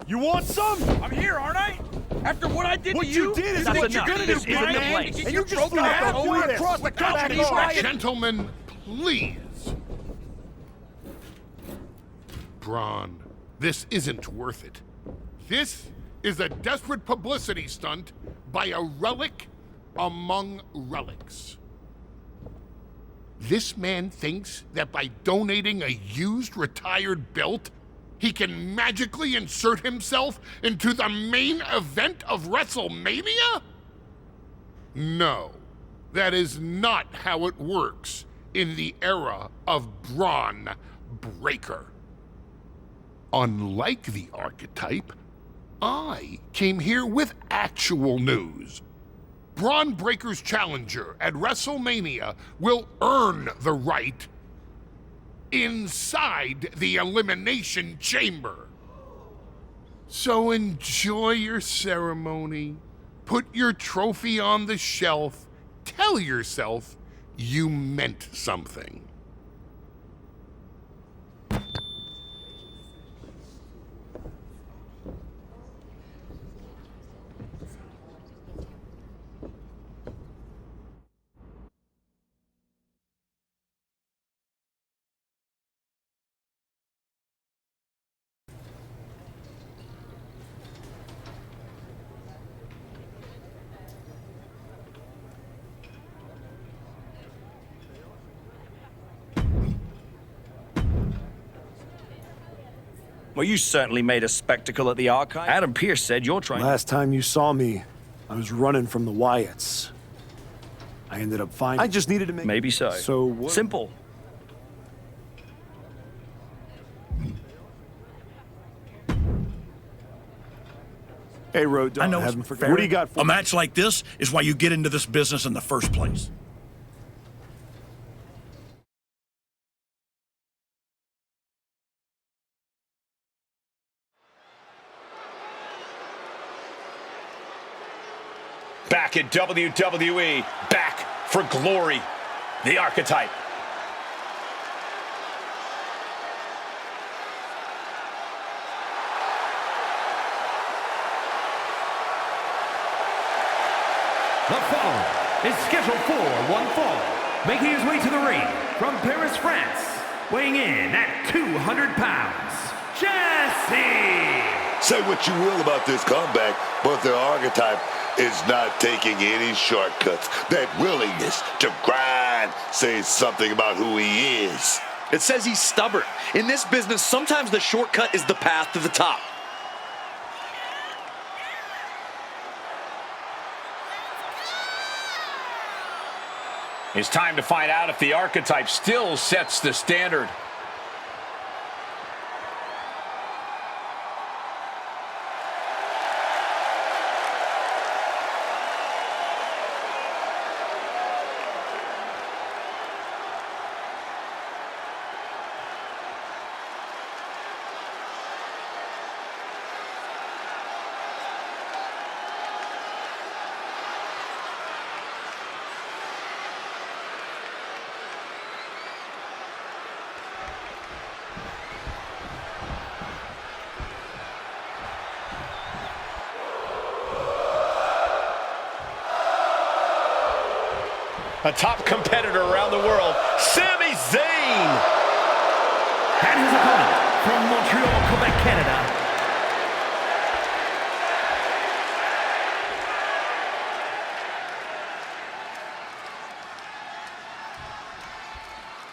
You want some? I'm here, aren't I? After what I did What to you? you did is That's what enough. you're gonna do, This isn't man. the place. And you just flew out all the way across the country. Gentlemen, please. Braun, this isn't worth it. This is a desperate publicity stunt by a relic among relics. This man thinks that by donating a used retired belt, he can magically insert himself into the main event of WrestleMania? No, that is not how it works in the era of Braun Breaker. Unlike the archetype, I came here with actual news. Braun Breaker's challenger at WrestleMania will earn the right inside the Elimination Chamber. So enjoy your ceremony, put your trophy on the shelf, tell yourself you meant something. Well, you certainly made a spectacle at the archive. Adam Pearce said you're trying. Last time you saw me, I was running from the Wyatts. I ended up finding. I just needed to make. Maybe so. So what? Simple. Hey, Road Dogg, I know haven't it's forgotten. What do you got for a match like this is why you get into this business in the first place. Back in WWE, back for glory, the archetype. The following is scheduled for one fall, making his way to the ring from Paris, France, weighing in at 200 pounds, Jesse! Say what you will about this comeback, but the archetype is not taking any shortcuts. That willingness to grind says something about who he is. It says he's stubborn. In this business, sometimes the shortcut is the path to the top. It's time to find out if the archetype still sets the standard. A top competitor around the world, Sami Zayn. And his opponent from Montreal, Quebec, Canada.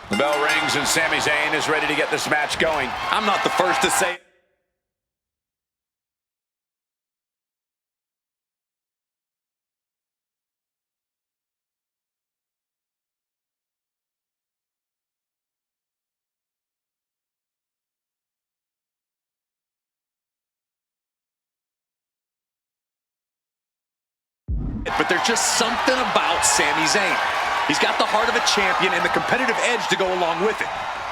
The bell rings and Sami Zayn is ready to get this match going. I'm not the first to say it. But there's just something about Sami Zayn. He's got the heart of a champion and the competitive edge to go along with it.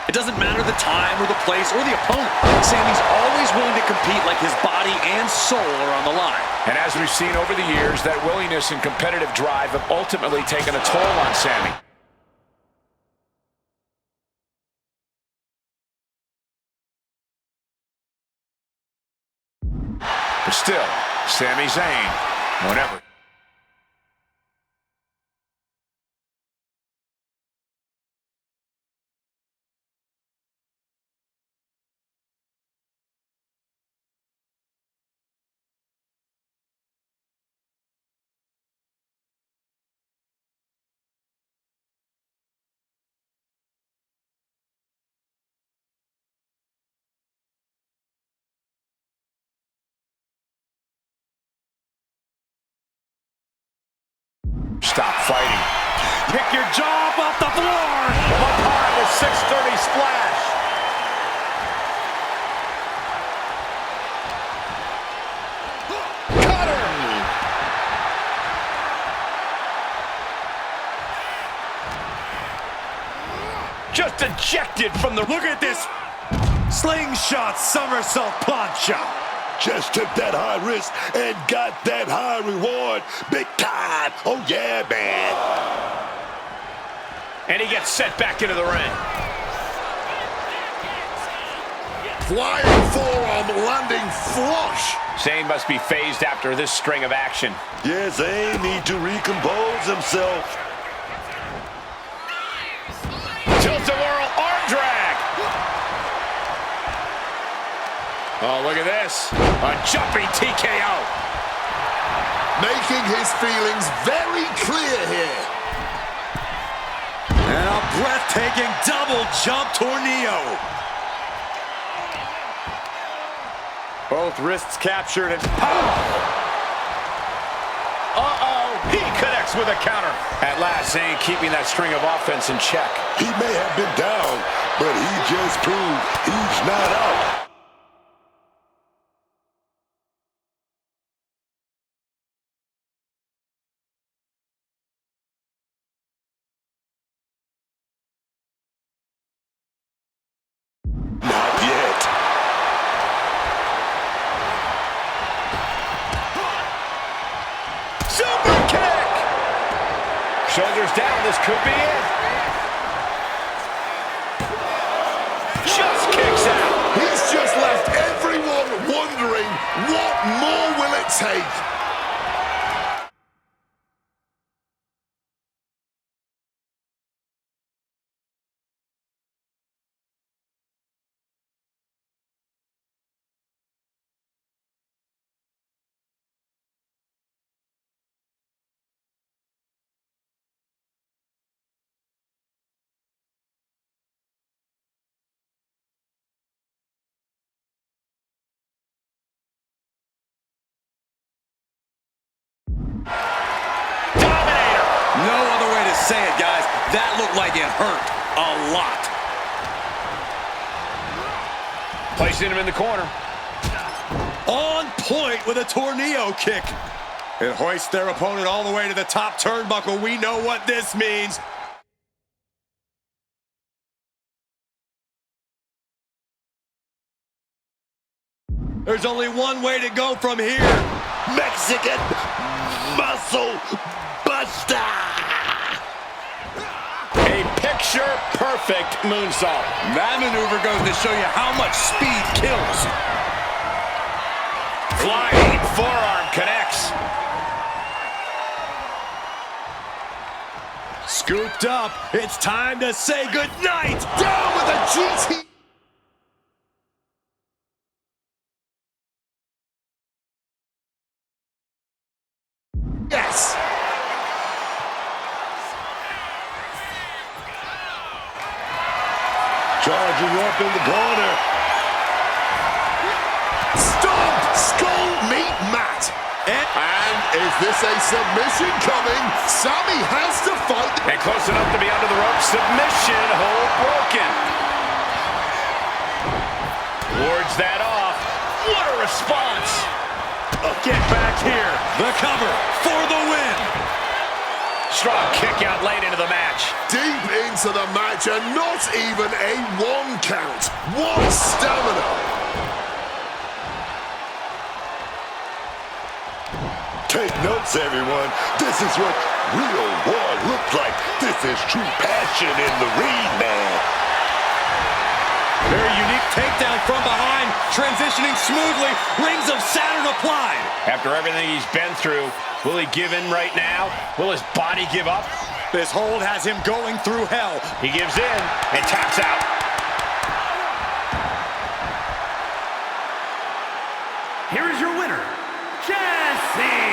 It doesn't matter the time or the place or the opponent. Sami's always willing to compete like his body and soul are on the line. And as we've seen over the years, that willingness and competitive drive have ultimately taken a toll on Sami. But still, Sami Zayn, whatever. Stop fighting. Pick your jaw up off the floor. From up high, the 630 splash. Cutter. Just ejected from the... Look at this. Slingshot somersault plancha. Just took that high risk and got that high reward. Big time. Oh, yeah, man. And he gets set back into the ring. Flying forearm landing flush. Zayn must be phased after this string of action. Yes, Zayn need to recompose himself. Tilt-a-whirl arm drag. Oh, look at this. A jumping TKO. Making his feelings very clear here. And a breathtaking double jump tornado. Both wrists captured and... Uh-oh. He connects with a counter. At last, Zayn keeping that string of offense in check. He may have been down, but he just proved he's not out. Not yet. Super kick! Shoulders down, this could be it. Just kicks out. He's just left everyone wondering, what more will it take? No other way to say it, guys. That looked like it hurt a lot. Placing him in the corner. On point with a tornado kick. It hoists their opponent all the way to the top turnbuckle. We know what this means. There's only one way to go from here. Mexican muscle buster. A picture-perfect moonsault. That maneuver goes to show you how much speed kills. Flying forearm connects. Scooped up. It's time to say goodnight. Down with a GT. Yes. Charging up in the corner. Stomp, skull, meat, mat. And is this a submission coming? Sami has to fight. And close enough to be under the rope. Submission hold broken. Wards that off. What a response. Get back here. The cover for the win. Strong kick out late into the match. Deep into the match and not even a 1 count. What stamina. Take notes, everyone. This is what real war looks like. This is true passion in the ring, man. Very unique takedown from behind, transitioning smoothly, rings of Saturn applied. After everything he's been through, will he give in right now? Will his body give up? This hold has him going through hell. He gives in and taps out. Here is your winner, Jesse.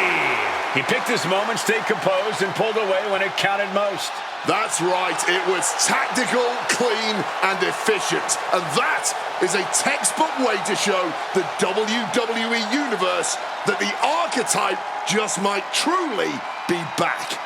He picked his moment, stayed composed, and pulled away when it counted most. That's right, it was tactical, clean, and efficient. And that is a textbook way to show the WWE Universe that the archetype just might truly be back.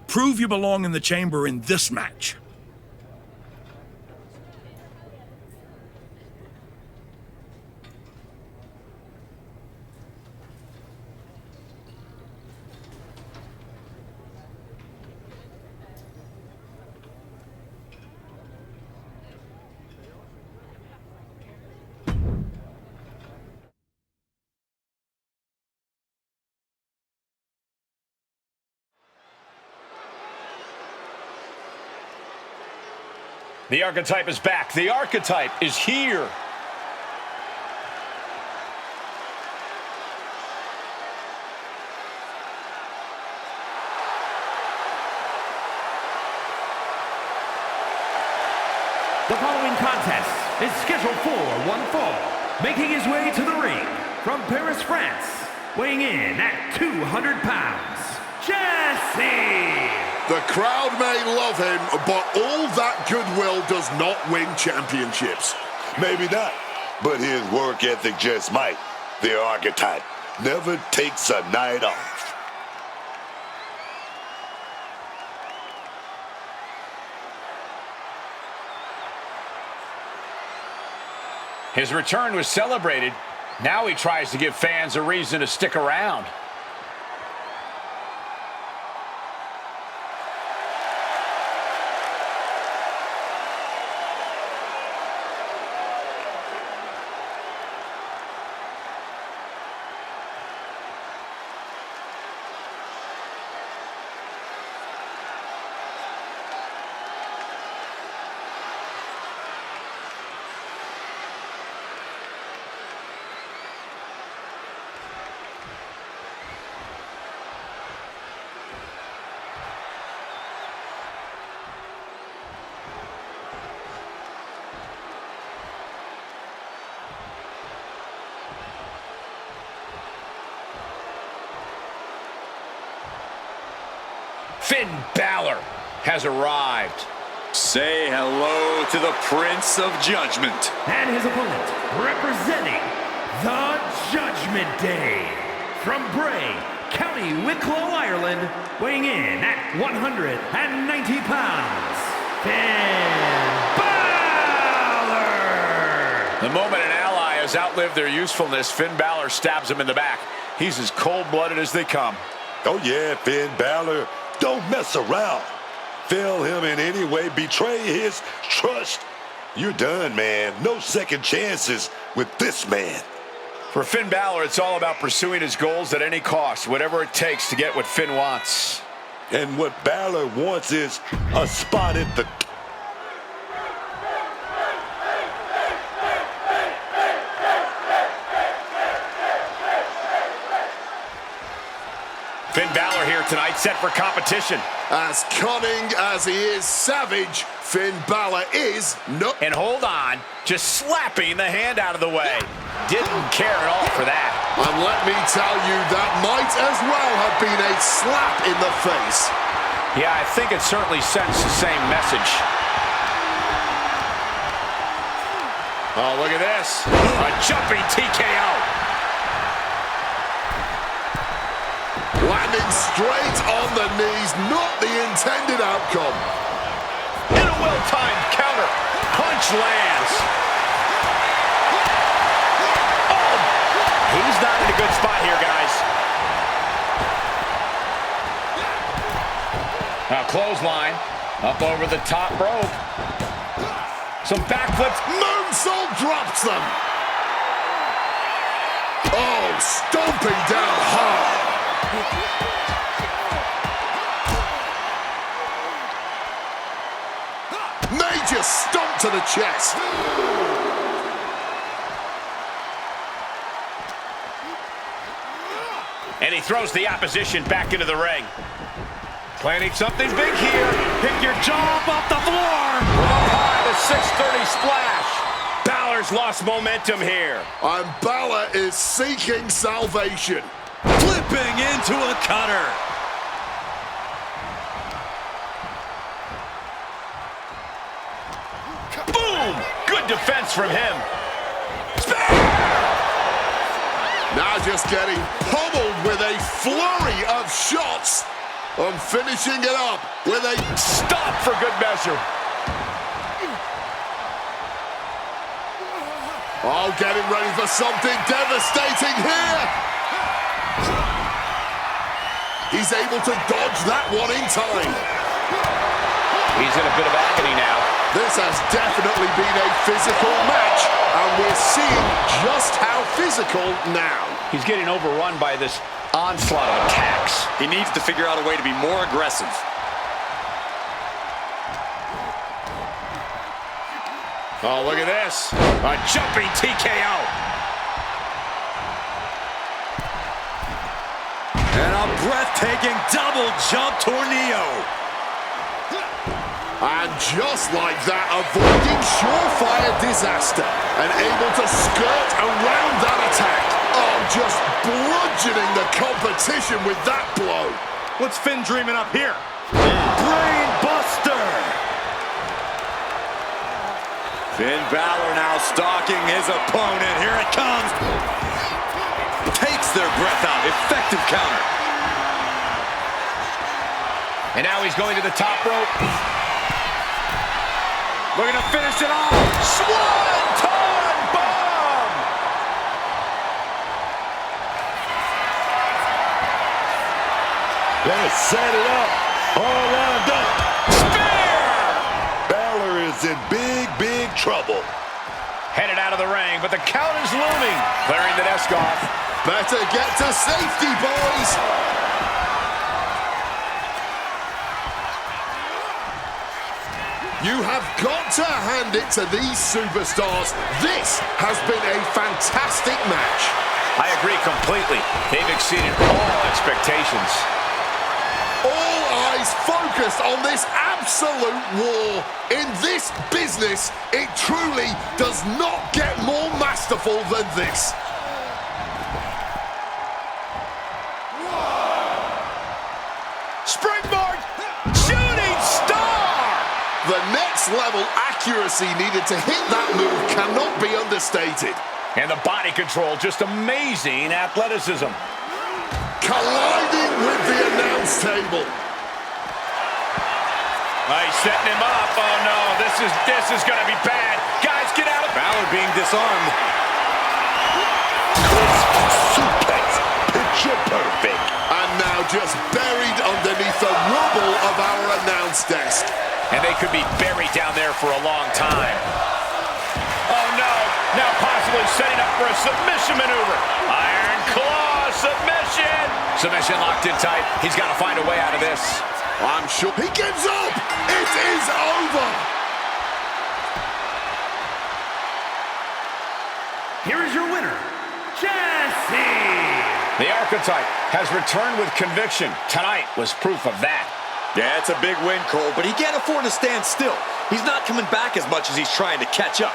Prove you belong in the chamber in this match. The archetype is back. The archetype is here. The following contest is scheduled for one fall. Making his way to the ring from Paris, France, weighing in at 200 pounds, Jesse. The crowd may love him, but all that goodwill does not win championships. Maybe not, but his work ethic just might. The archetype never takes a night off. His return was celebrated. Now he tries to give fans a reason to stick around. Finn Balor has arrived. Say hello to the Prince of Judgment. And his opponent, representing the Judgment Day, from Bray, County Wicklow, Ireland, weighing in at 190 pounds, Finn Balor! The moment an ally has outlived their usefulness, Finn Balor stabs him in the back. He's as cold-blooded as they come. Oh yeah, Finn Balor, don't mess around. Fail him in any way, betray his trust. You're done, man. No second chances with this man. For Finn Balor, it's all about pursuing his goals at any cost, whatever it takes to get what Finn wants. And what Balor wants is a spot at the... Finn Balor here tonight, set for competition. As cunning as he is savage, Finn Balor is no... And hold on, just slapping the hand out of the way. Didn't care at all for that. And let me tell you, that might as well have been a slap in the face. Yeah, I think it certainly sends the same message. Oh, look at this. A jumping TKO. Landing straight on the knees, not the intended outcome. In a well-timed counter. Punch lands. Oh! He's not in a good spot here, guys. Now clothesline. Up over the top rope. Some backflips. Moonsault drops them. Oh, stomping down hard. Major stomp to the chest. And he throws the opposition back into the ring. Planning something big here. Pick your jaw up off the floor. From up high, the 630 splash. Balor's lost momentum here. And Balor is seeking salvation. Flipping into a cutter. Boom! Good defense from him. Now just getting pummeled with a flurry of shots. And finishing it up with a stop for good measure. Oh, getting ready for something devastating here. He's able to dodge that one in time. He's in a bit of agony now. This has definitely been a physical match, and we're seeing just how physical now. He's getting overrun by this onslaught of attacks. He needs to figure out a way to be more aggressive. Oh, look at this. A jumping TKO. And a breathtaking double jump tornado. And just like that, avoiding surefire disaster and able to skirt around that attack. Oh, just bludgeoning the competition with that blow. What's Finn dreaming up here? Brain Buster! Finn Balor now stalking his opponent. Here it comes. Takes their breath out. Effective counter. And now he's going to the top rope. Looking to finish it off. Swanton bomb! Let's set it up. All lined up. Spear! Balor is in big trouble. Headed out of the ring, but the count is looming. Clearing the desk off. Better get to safety, boys. You have got to hand it to these superstars. This has been a fantastic match. I agree completely. They've exceeded all expectations. All eyes focused on this absolute war. In this business, it truly does not get more masterful than this. Springboard! level accuracy needed to hit that move cannot be understated. And the body control, just amazing athleticism. Colliding with the announce table. He's setting him up. Oh no, this is going to be bad. Guys, get out of Balor being disarmed. Suplex, picture perfect. And now just buried underneath the rubble of our announce desk. And they could be buried down there for a long time. Oh no, now possibly setting up for a submission maneuver. Iron Claw submission. Submission locked in tight. He's got to find a way out of this. I'm sure he gives up. It is over. Here is your winner, Jesse. The Archetype has returned with conviction. Tonight was proof of that. Yeah, it's a big win, Cole, but he can't afford to stand still. He's not coming back as much as he's trying to catch up.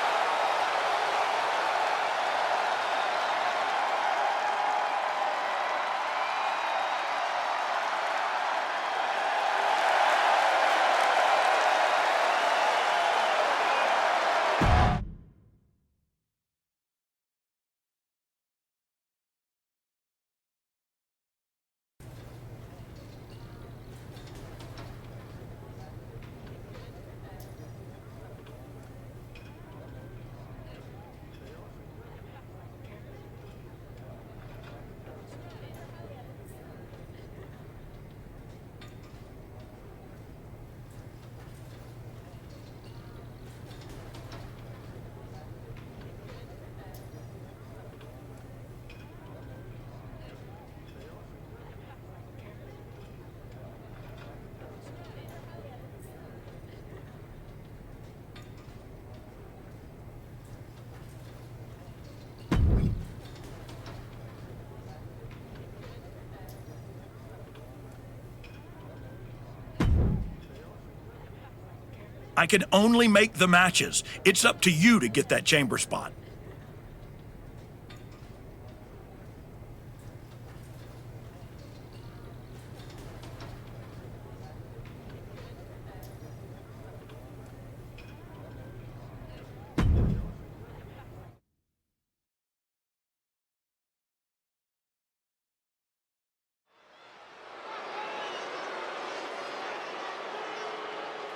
I can only make the matches. It's up to you to get that chamber spot.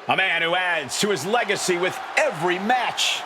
A man who adds to his legacy with every match.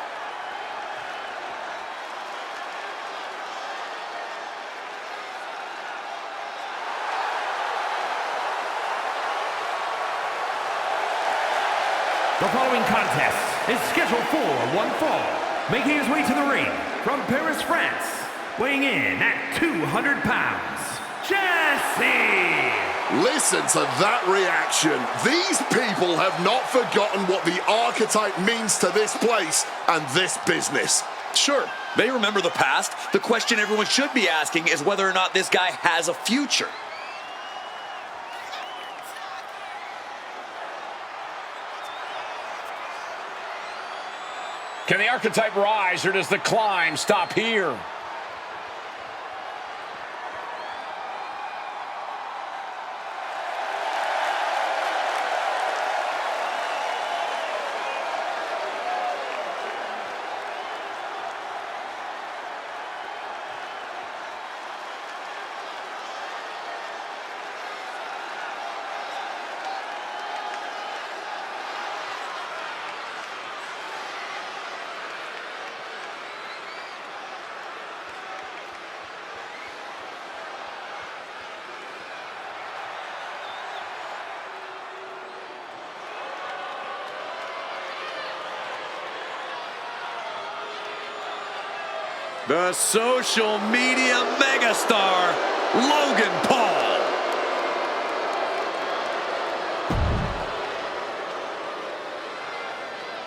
The following contest is scheduled for one fall. Making his way to the ring from Paris, France, weighing in at 200 pounds, Jesse! Listen to that reaction. These people have not forgotten what the Archetype means to this place and this business. Sure, they remember the past. The question everyone should be asking is whether or not this guy has a future. Can the Archetype rise, or does the climb stop here? The social media megastar, Logan Paul.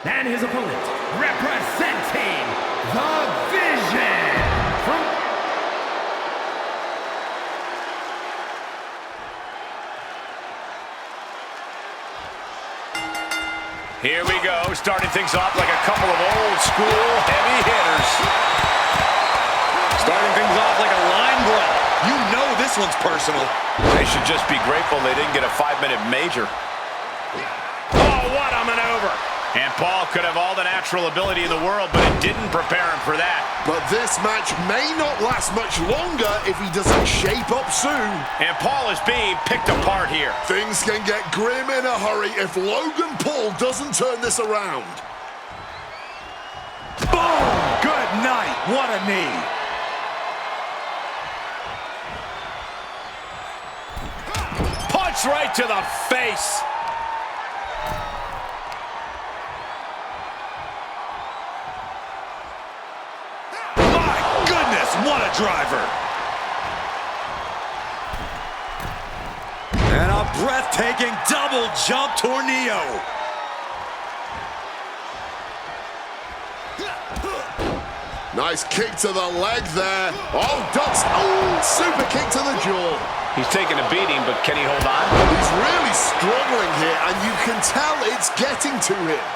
And his opponent, representing the Vision from... Here we go, starting things off like a couple of old school heavy hitters. Starting things off like a line brawl. You know this one's personal. They should just be grateful they didn't get a 5-minute major. Oh, what a maneuver. And Paul could have all the natural ability in the world, but it didn't prepare him for that. But this match may not last much longer if he doesn't shape up soon. And Paul is being picked apart here. Things can get grim in a hurry if Logan Paul doesn't turn this around. Boom! Good night. What a knee. Punch right to the face. What a driver. And a breathtaking double jump tornado. Nice kick to the leg there. Oh, ducks. Oh, super kick to the jaw. He's taking a beating, but can he hold on? He's really struggling here, and you can tell it's getting to him.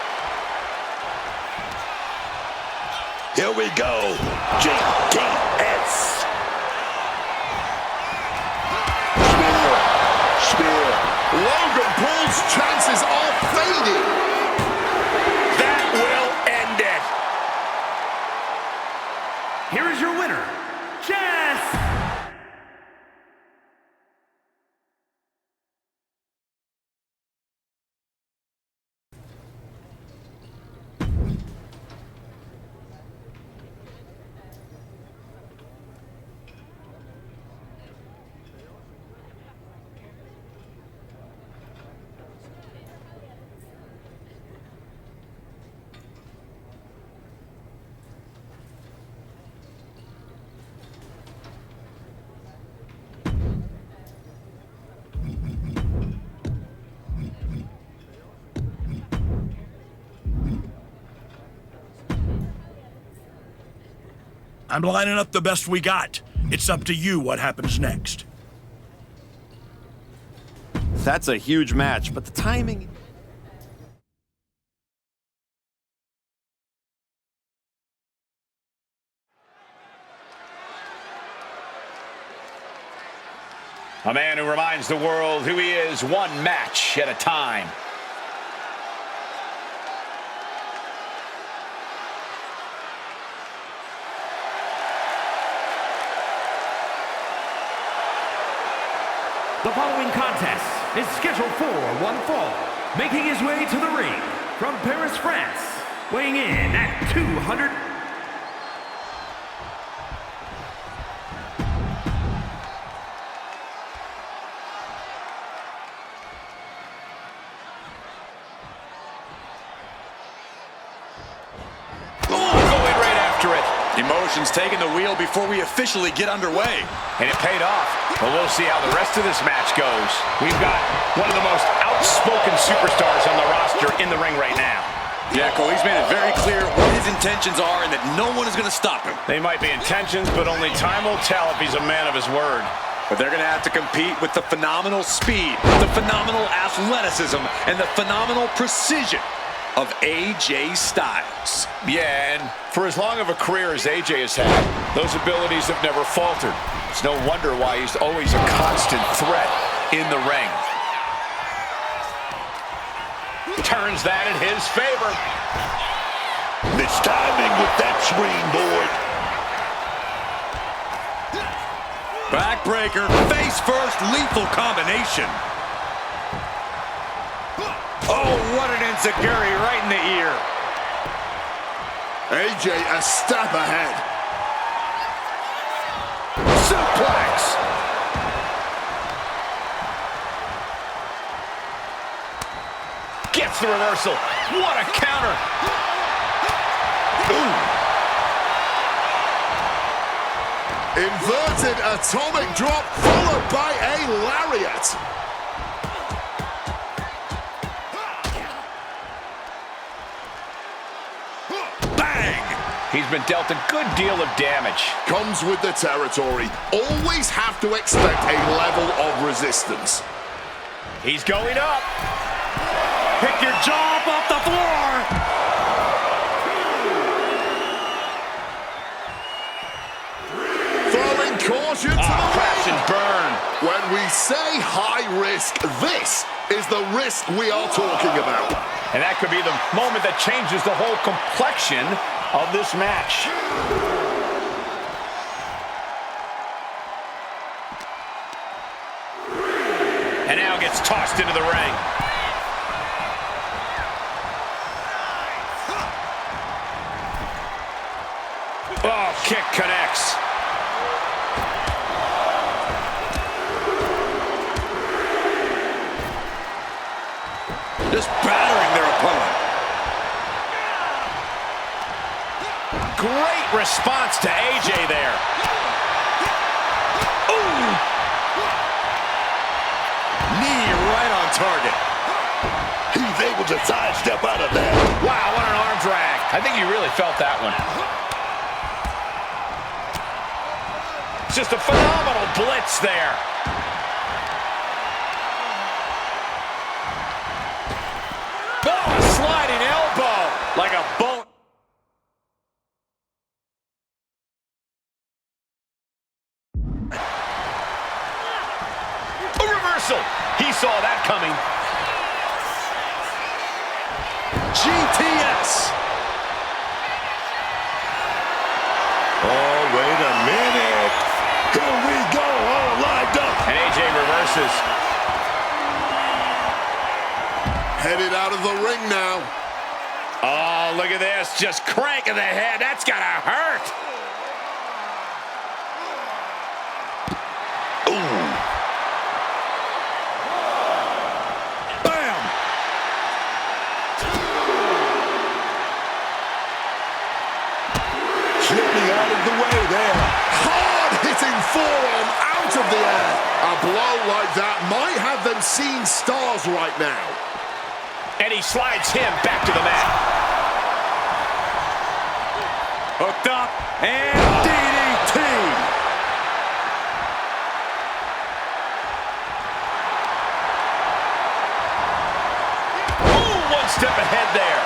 Here we go. GTS. Spear. Logan Paul's chances are fading. That will end it. Here is your winner, Jess. I'm lining up the best we got. It's up to you what happens next. That's a huge match, but the timing... A man who reminds the world who he is one match at a time. The following contest is scheduled for one fall. Making his way to the ring from Paris, France, weighing in at 200... Emotions taking the wheel before we officially get underway. And it paid off. But we'll see how the rest of this match goes. We've got one of the most outspoken superstars on the roster in the ring right now. Yeah, Cole, he's made it very clear what his intentions are and that no one is going to stop him. They might be intentions, but only time will tell if he's a man of his word. But they're going to have to compete with the phenomenal speed, the phenomenal athleticism, and the phenomenal precision of AJ Styles. Yeah, and for as long of a career as AJ has had, those abilities have never faltered. It's no wonder why he's always a constant threat in the ring. Turns that in his favor. It's timing with that springboard. Backbreaker, face first, lethal combination. Oh, what an enziguri right in the ear. AJ a step ahead. Suplex. Gets the reversal. What a counter. Ooh. Inverted atomic drop followed by a lariat. He's been dealt a good deal of damage. Comes with the territory. Always have to expect a level of resistance. He's going up. Pick your jaw up off the floor. Throwing caution to the crash and burn. When we say high risk, this is the risk we are talking about. And that could be the moment that changes the whole complexion of this match. And now gets tossed into the ring. Oh, kick connects. Just battering their opponent. Great response to AJ there. Ooh. Knee right on target. He's able to sidestep out of that. Wow, what an arm drag. I think he really felt that one. Just a phenomenal blitz there. Oh, a sliding elbow like a bone. A reversal. He saw that coming. GTS. Oh, wait a minute. Here we go, all lined up. And AJ reverses. Headed out of the ring now. Oh, look at this. Just cranking the head. That's gotta hurt. Ooh. Bam. Slipping out of the way there. Hard-hitting forearm out of the air. A blow like that might have them seeing stars right now. And he slides him back to the mat. Hooked up and DDT. Ooh, one step ahead there.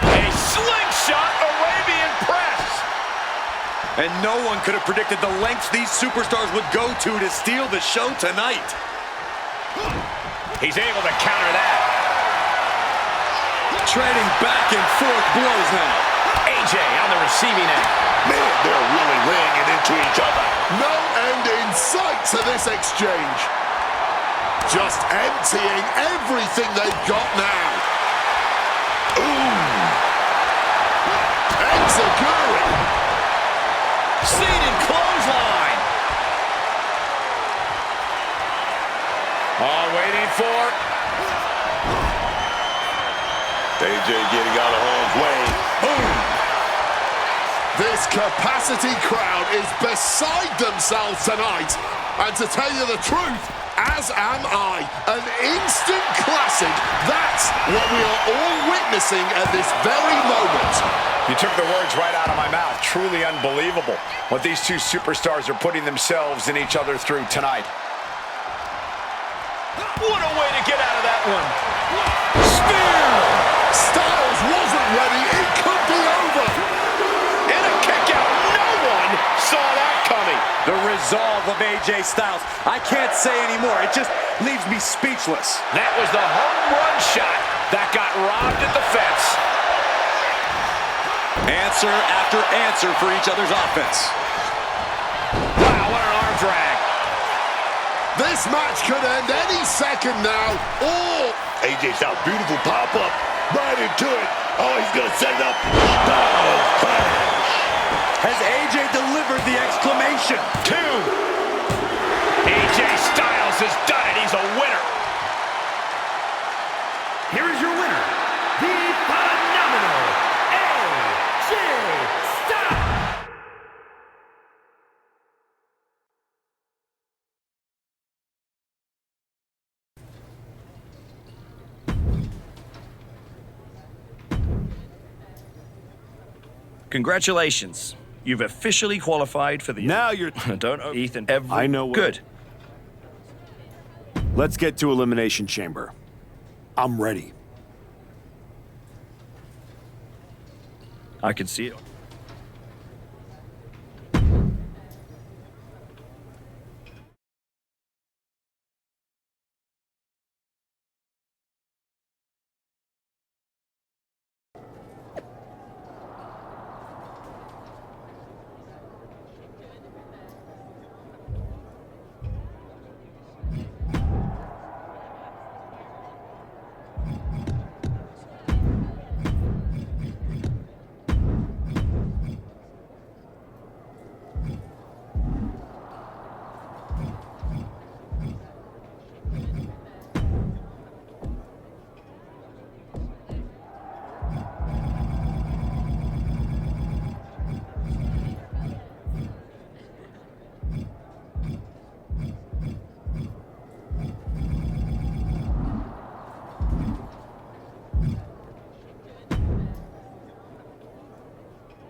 A slingshot Arabian press. And no one could have predicted the lengths these superstars would go to steal the show tonight. He's able to counter that. Trading back and forth blows now. AJ on the receiving end. Man, they're really laying it into each other. No end in sight to this exchange. Just emptying everything they've got now. Ooh. Enziguri. Seated clothesline. Oh, waiting for. AJ getting out of harm's way. Boom. This capacity crowd is beside themselves tonight. And to tell you the truth, as am I. An instant classic. That's what we are all witnessing at this very moment. You took the words right out of my mouth. Truly unbelievable what these two superstars are putting themselves and each other through tonight. What a way to get out of that one. Spear! Styles wasn't ready. It could be over. And a kick out. No one saw that coming. The resolve of AJ Styles. I can't say anymore. It just leaves me speechless. That was the home run shot that got robbed at the fence. Answer after answer for each other's offense. Wow, what an arm drag. This match could end any second now. Or AJ Styles, beautiful pop-up. Right into it. Oh, he's going to set it up. Styles clash. Has AJ delivered the exclamation? 2. AJ Styles has done it. He's a winner. Here is your winner, the phenomenal AJ Styles. Congratulations. You've officially qualified for the... Now you're... Don't know, Ethan. I know what... Good. Let's get to Elimination Chamber. I'm ready. I can see it.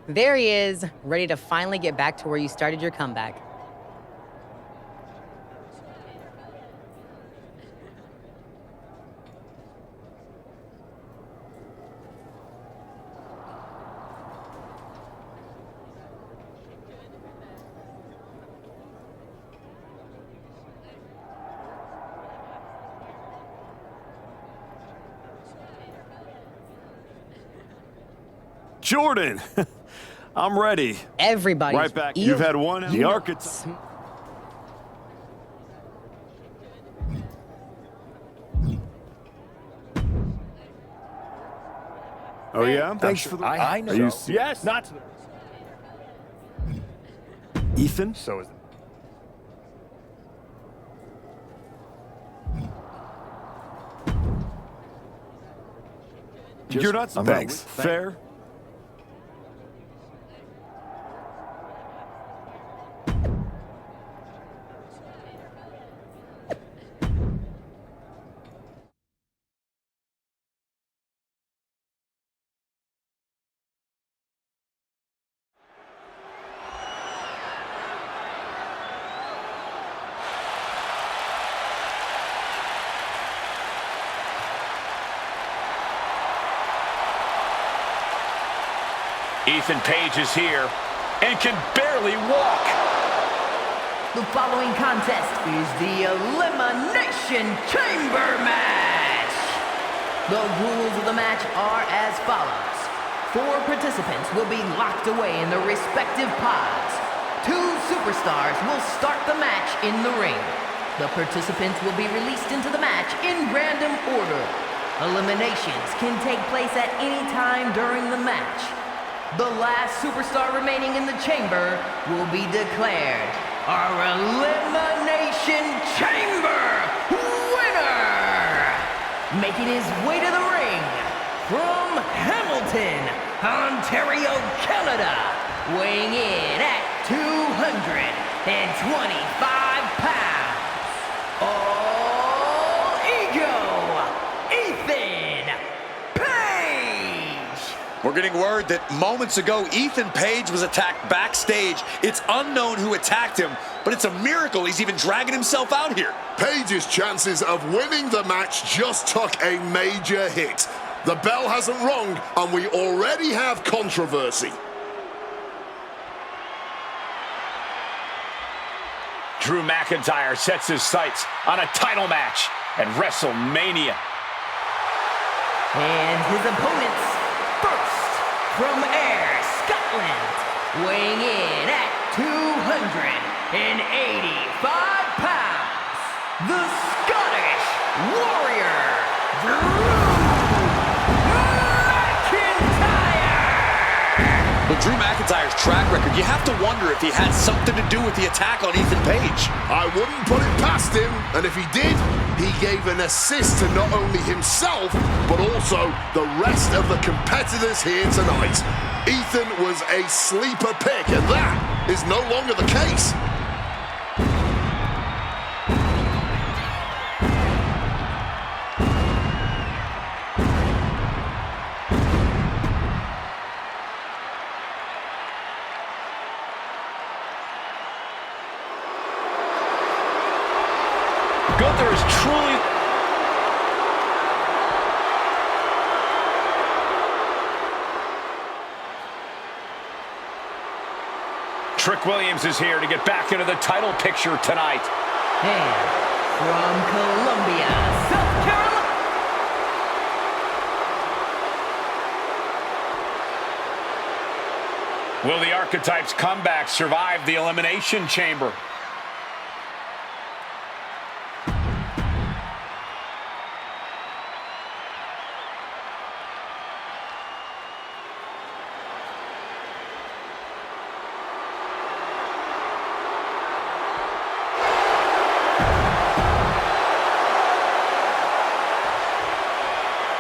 There he is, ready to finally get back to where you started your comeback. Jordan, I'm ready. Everybody. Right back. You've had one. The archetype. Oh yeah. Thanks for the. I know. Are you? Yes. Not. Ethan. So is. You're not. Thanks. Fair. Ethan Page is here and can barely walk. The following contest is the Elimination Chamber match. The rules of the match are as follows. 4 participants will be locked away in their respective pods. 2 superstars will start the match in the ring. The participants will be released into the match in random order. Eliminations can take place at any time during the match. The last superstar remaining in the chamber will be declared our Elimination Chamber winner! Making his way to the ring from Hamilton, Ontario, Canada, weighing in at 225 pounds, All Ego, Ethan Page! We're getting word that moments ago, Ethan Page was attacked backstage. It's unknown who attacked him, but it's a miracle he's even dragging himself out here. Page's chances of winning the match just took a major hit. The bell hasn't rung, and we already have controversy. Drew McIntyre sets his sights on a title match at WrestleMania. And his opponents, first from Ayr, Scotland, weighing in at 285 pounds, the Scottish Warrior, Drew McIntyre! With Drew McIntyre's track record, you have to wonder if he had something to do with the attack on Ethan Page. I wouldn't put it past him, and if he did, he gave an assist to not only himself, but also the rest of the competitors here tonight. Ethan was a sleeper pick, and that is no longer the case. Gunther is truly... Trick Williams is here to get back into the title picture tonight. And from Columbia, South Carolina. Will the Archetypes' comeback survive the Elimination Chamber?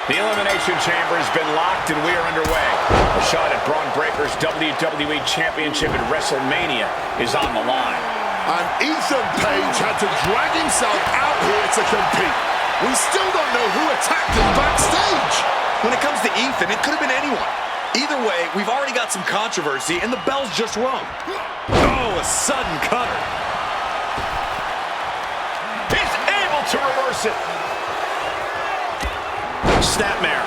The Elimination Chamber has been locked and we are underway. A shot at Braun Breaker's WWE Championship at WrestleMania is on the line. And Ethan Page had to drag himself out here to compete. We still don't know who attacked him backstage. When it comes to Ethan, it could have been anyone. Either way, we've already got some controversy, and the bell's just rung. Oh, a sudden cutter. He's able to reverse it. Snapmare.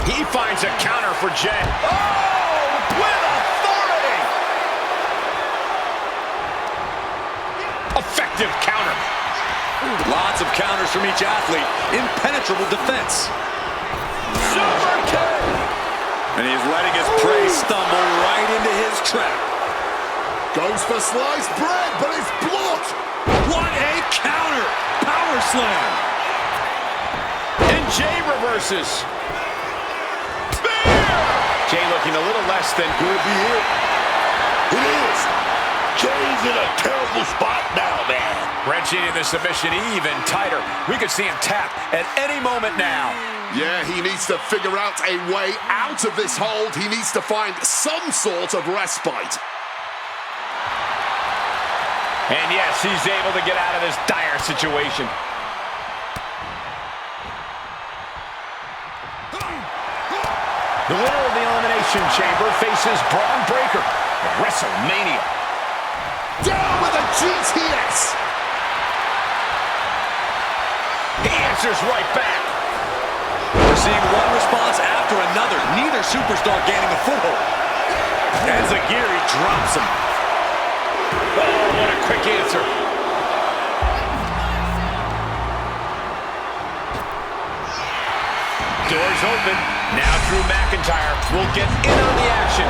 He finds a counter for Jay. Oh, with authority. Effective counter. Lots of counters from each athlete. Impenetrable defense. Super kick. And he's letting his prey stumble right into his trap. Goes for sliced bread, but it's blocked. What a counter. Power slam. And Jay reverses. Spear. Jay looking a little less than Could be it. It is. Jay's in a terrible spot now, man. wrenching in the submission even tighter. We could see him tap at any moment now. Yeah, he needs to figure out a way out of this hold. He needs to find some sort of respite. And yes, he's able to get out of this dire situation. The winner of the Elimination Chamber faces Braun Breaker at WrestleMania. Down with a GTS. He answers right back. We're seeing one response after another. Neither superstar gaining a foothold. As Aguirre drops him. Oh, what a quick answer. Doors open. Now Drew McIntyre will get in on the action.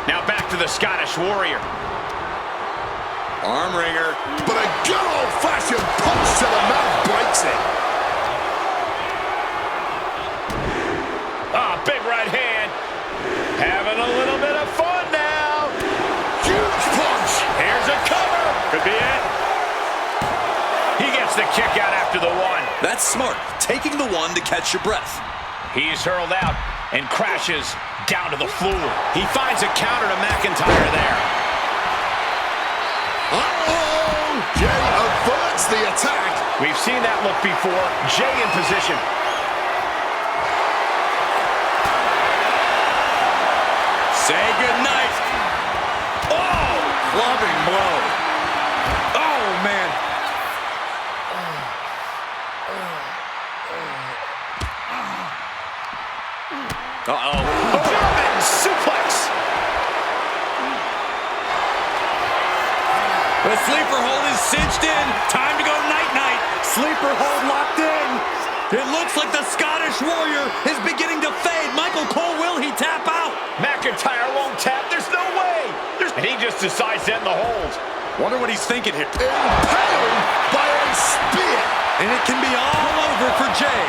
Now back to the Scottish Warrior. Arm wringer. But a good old-fashioned punch to the mouth breaks it. Ah, big right hand. Having a little bit of fun now. Huge punch. Here's a cover. Could be it. He gets the kick out after the one. That's smart. Taking the one to catch your breath. He's hurled out and crashes down to the floor. He finds a counter to McIntyre there. Uh-oh! Jay averts the attack. We've seen that look before. Jay in position. Say goodnight. Oh, clubbing blow. Oh, man. Uh-oh. German suplex. The sleeper hold is cinched in. Time to go night-night. Sleeper hold locked in. It looks like the Scottish Warrior is beginning to fade. Michael Cole, will he tap out? McIntyre won't tap. There's no way. And he just decides to end the hold. Wonder what he's thinking here. Impaled by a spear. And it can be all over for Jay.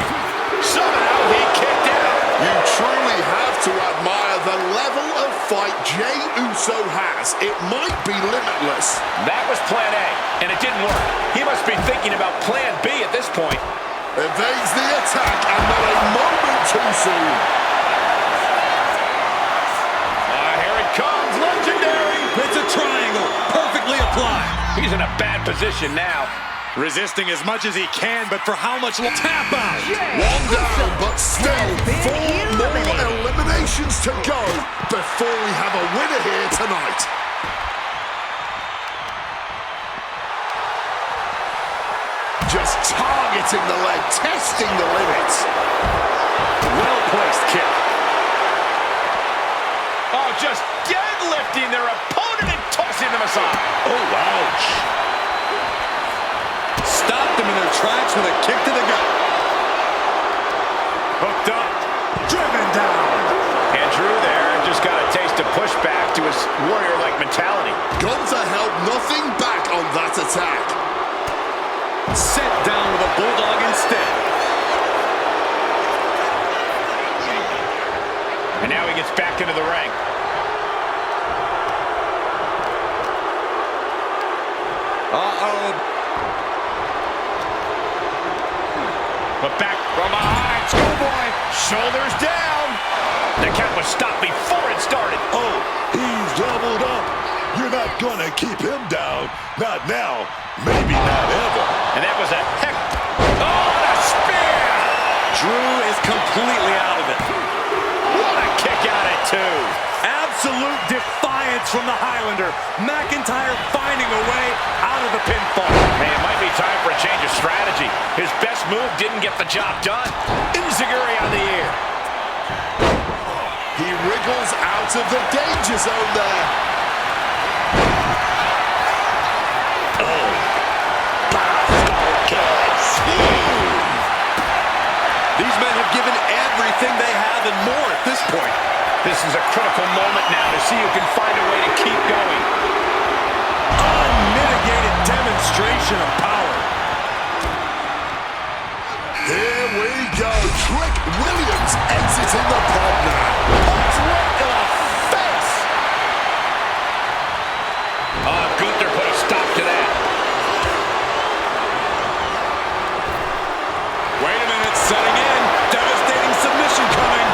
Somehow he kicked out. You truly have to admire the level of fight Jey Uso has. It might be limitless. That was plan A, and it didn't work. He must be thinking about plan B at this point. Evades the attack, and not a moment too soon. Here it comes, legendary. It's a triangle, perfectly applied. He's in a bad position now. Resisting as much as he can, but for how much? Tap out. One down, but still 4 more eliminations to go before we have a winner here tonight. Just targeting the leg, testing the limits. Well-placed kick. Oh, just deadlifting their opponent and tossing them aside. Oh, ouch. Stopped them in their tracks with a kick to the gut. Hooked up. Driven down. And Drew there just got a taste of pushback to his warrior-like mentality. Got to help nothing back on that attack. Sent down with a bulldog instead. And now he gets back into the ring. Uh-oh. But back from behind, Schoolboy, shoulders down. The count was stopped before it started. Oh, he's doubled up. You're not gonna keep him down. Not now, maybe not ever. And that was a suplex from the Highlander. McIntyre finding a way out of the pinfall. Hey, it might be time for a change of strategy. His best move didn't get the job done. Enziguri on the ear. He wriggles out of the danger zone there. Oh, bicycle kick, smooth. These men have given everything they have and more at this point. This is a critical moment now to see who can find a way to keep going. Unmitigated demonstration of power. Here we go. Trick Williams exiting the pod now. Punch right to the face. Gunther put a stop to that. Wait a minute, setting in. Devastating submission coming.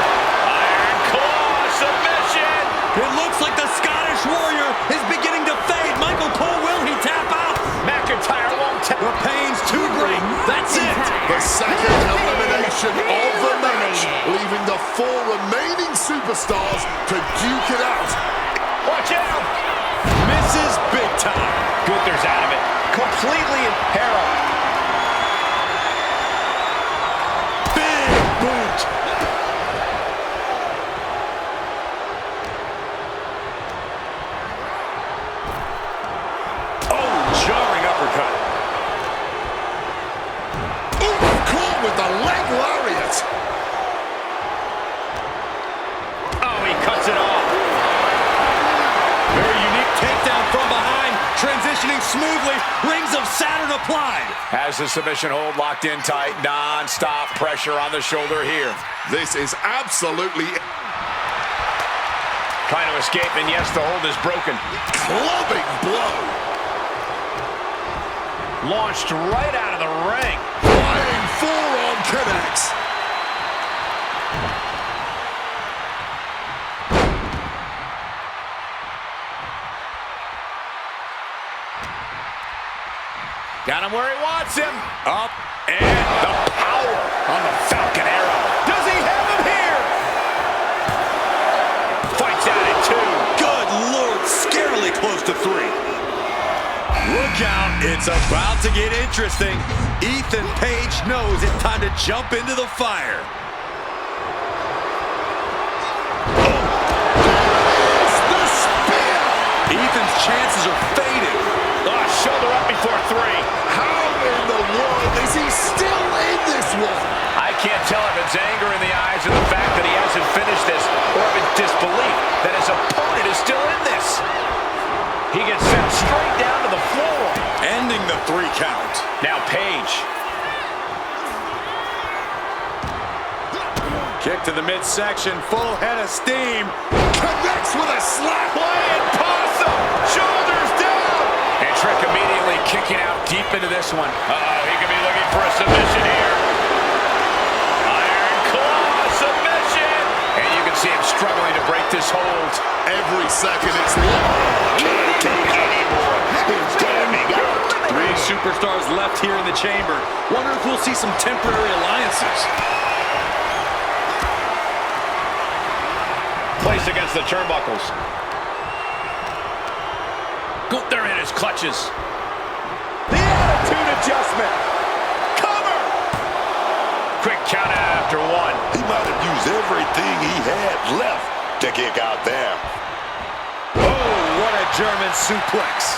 Iron Claw submission. It looks like the Scottish Warrior is beginning to fade. Michael Cole, will he tap out? McIntyre won't tap. The pain's too great. That's it. The second elimination of the match, leaving the 4 remaining superstars to duke it out. Watch out. Misses big time. Gunther's out of it. Completely in peril. Big boot. Oh, jarring uppercut. Caught with the leg lariat. Oh, he cuts it off. Very unique takedown from behind. Transitioning smoothly. Rings of Saturn applied. Has the submission hold locked in tight. Non-stop pressure on the shoulder here. This is absolutely... Trying to escape, and yes, the hold is broken. clubbing blow. Launched right out of the ring. Flying forearm connects. Got him where he wants him. Up, and the power on the Falcon Arrow. Does he have him here? Fights out at 2. Good Lord, scarily close to 3. Look out, it's about to get interesting. Ethan Page knows it's time to jump into the fire. There's the spear. Ethan's chances are fading. Oh, shoulder up before 3. How in the world is he still in this one? I can't tell if it's anger in the eyes or the fact that he hasn't finished this, or if it's disbelief that his opponent is still in this. He gets sent straight down to the floor. Ending the 3 count. Now Page. Kick to the midsection, full head of steam. Connects with a slap. Flying possum. Shoulders down. And Trick immediately kicking out deep into this one. Uh-oh, he could be looking for a submission here. Iron Claw submission. And you can see him struggling to break this hold. Every second it's long. Can't take anymore. It's damning out. 3 superstars left here in the chamber. Wonder if we'll see some temporary alliances. Placed against the turnbuckles. Gunther in his clutches. The attitude adjustment. Cover. Quick count after 1. He might have used everything he had left to kick out there. Oh, what a German suplex.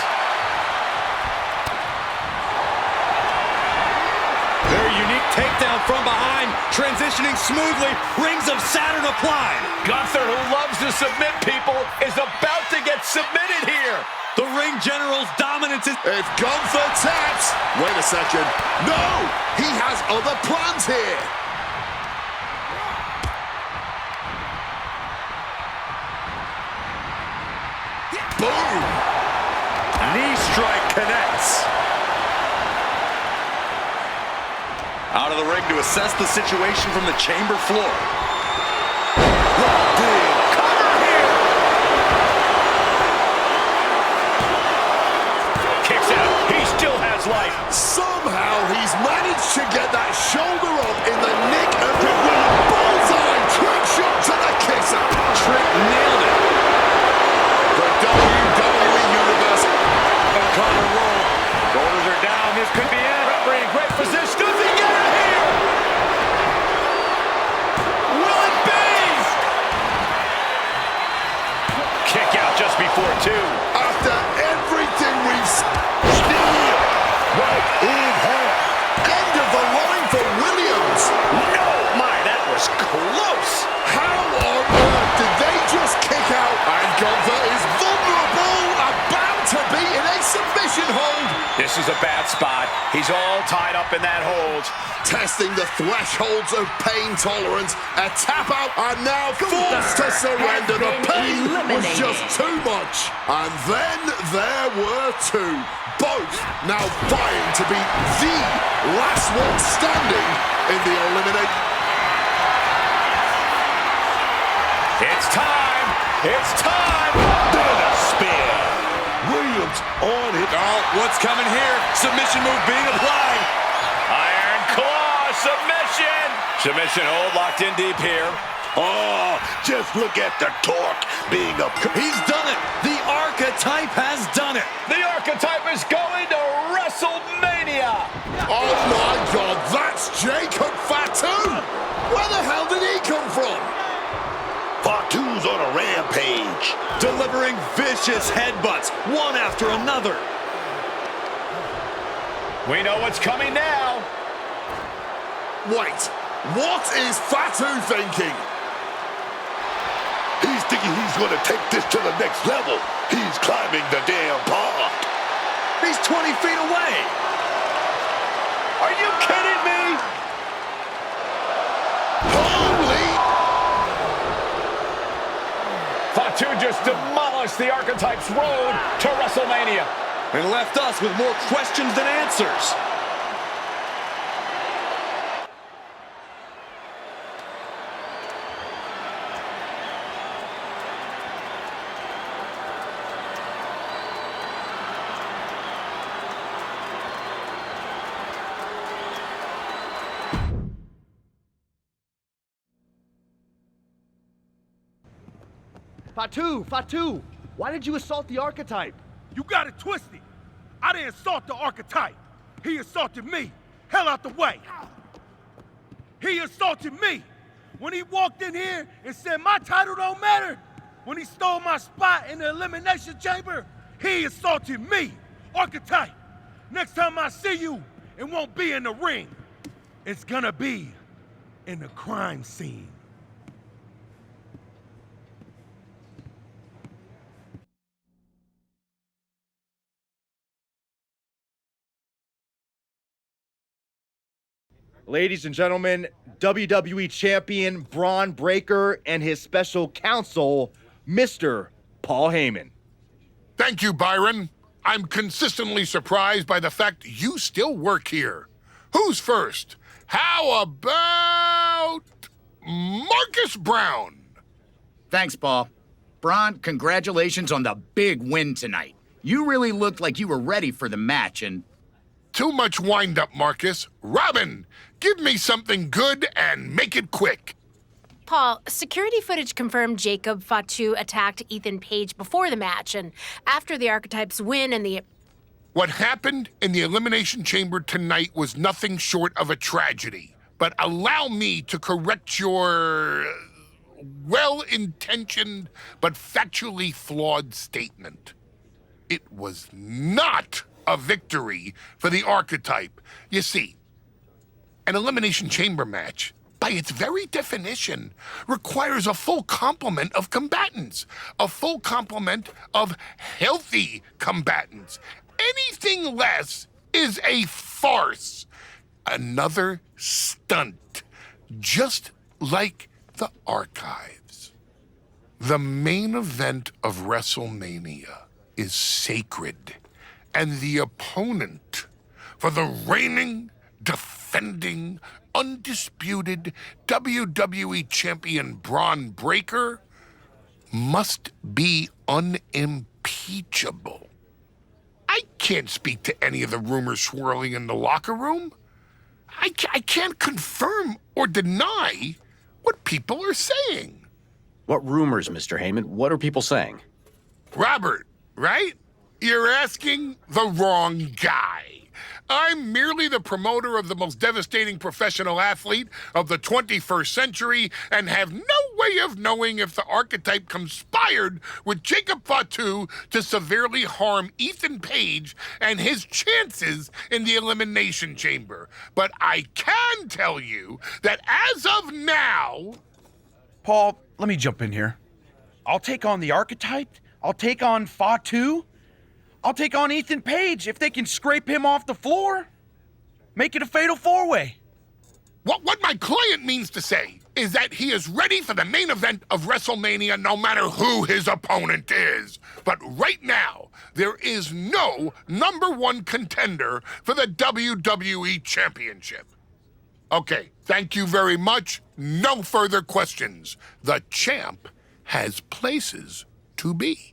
Very unique takedown from behind, transitioning smoothly, rings of Saturn applied. Gunther, who loves to submit people, is about to get submitted here. The ring general's dominance is... If Gunther taps... Wait a second. No! He has other plans here. Boom! Knee strike connects. Out of the ring to assess the situation from the chamber floor. Locked in. Cover here. Kicks out. He still has life. Somehow he's managed to get that shoulder up in the nick of the bullseye. Trick shot to the kisser. Trick nailed it. The this is a bad spot. He's all tied up in that hold. Testing the thresholds of pain tolerance. A tap out and now forced to surrender. The pain was just too much. And then there were two. Both now vying to be the last one standing in the elimination. It's time. It's time. Then a spear. Williams on it. Oh, what's coming here? Submission move being applied. Iron claw submission. Submission hold locked in deep here. Oh, just look at the torque being up. He's done it. The Archetype has done it. The Archetype is going to WrestleMania. Oh my God, that's Jacob Fatu. Where the hell did he come from? Fatu's on a rampage. Delivering vicious headbutts, one after another. We know what's coming now. Wait, what is Fatu thinking? He's thinking he's going to take this to the next level. He's climbing the damn pond. He's 20 feet away. Are you kidding me? Holy! Fatu just demolished the Archetype's road to WrestleMania. And left us with more questions than answers. Fatu, why did you assault the Archetype? You got it twisted. I didn't assault the Archetype. He assaulted me. Hell out the way. He assaulted me. When he walked in here and said my title don't matter, when he stole my spot in the Elimination Chamber, he assaulted me. Archetype, next time I see you, it won't be in the ring. It's gonna be in the crime scene. Ladies and gentlemen, WWE Champion Braun Breaker and his special counsel, Mr. Paul Heyman. Thank you, Byron. I'm consistently surprised by the fact you still work here. Who's first? How about Marcus Brown? Thanks, Paul. Braun, congratulations on the big win tonight. You really looked like you were ready for the match, and... Too much wind-up, Marcus. Robin, give me something good and make it quick. Paul, security footage confirmed Jacob Fatu attacked Ethan Page before the match, and after the Archetypes win and the... What happened in the Elimination Chamber tonight was nothing short of a tragedy. But allow me to correct your well-intentioned but factually flawed statement. It was not a victory for the Archetype. You see, an Elimination Chamber match, by its very definition, requires a full complement of combatants, a full complement of healthy combatants. Anything less is a farce, another stunt, just like the archives. The main event of WrestleMania is sacred, and the opponent for the reigning, defending, undisputed WWE Champion Braun Breaker must be unimpeachable. I can't speak to any of the rumors swirling in the locker room. I can't confirm or deny what people are saying. What rumors, Mr. Heyman? What are people saying? Robert, right? You're asking the wrong guy. I'm merely the promoter of the most devastating professional athlete of the 21st century and have no way of knowing if the Archetype conspired with Jacob Fatu to severely harm Ethan Page and his chances in the Elimination Chamber. But I can tell you that as of now... Paul, let me jump in here. I'll take on the Archetype. I'll take on Fatu. I'll take on Ethan Page if they can scrape him off the floor. Make it a fatal four-way. What my client means to say is that he is ready for the main event of WrestleMania no matter who his opponent is. But right now, there is no #1 contender for the WWE Championship. Okay, thank you very much. No further questions. The champ has places to be.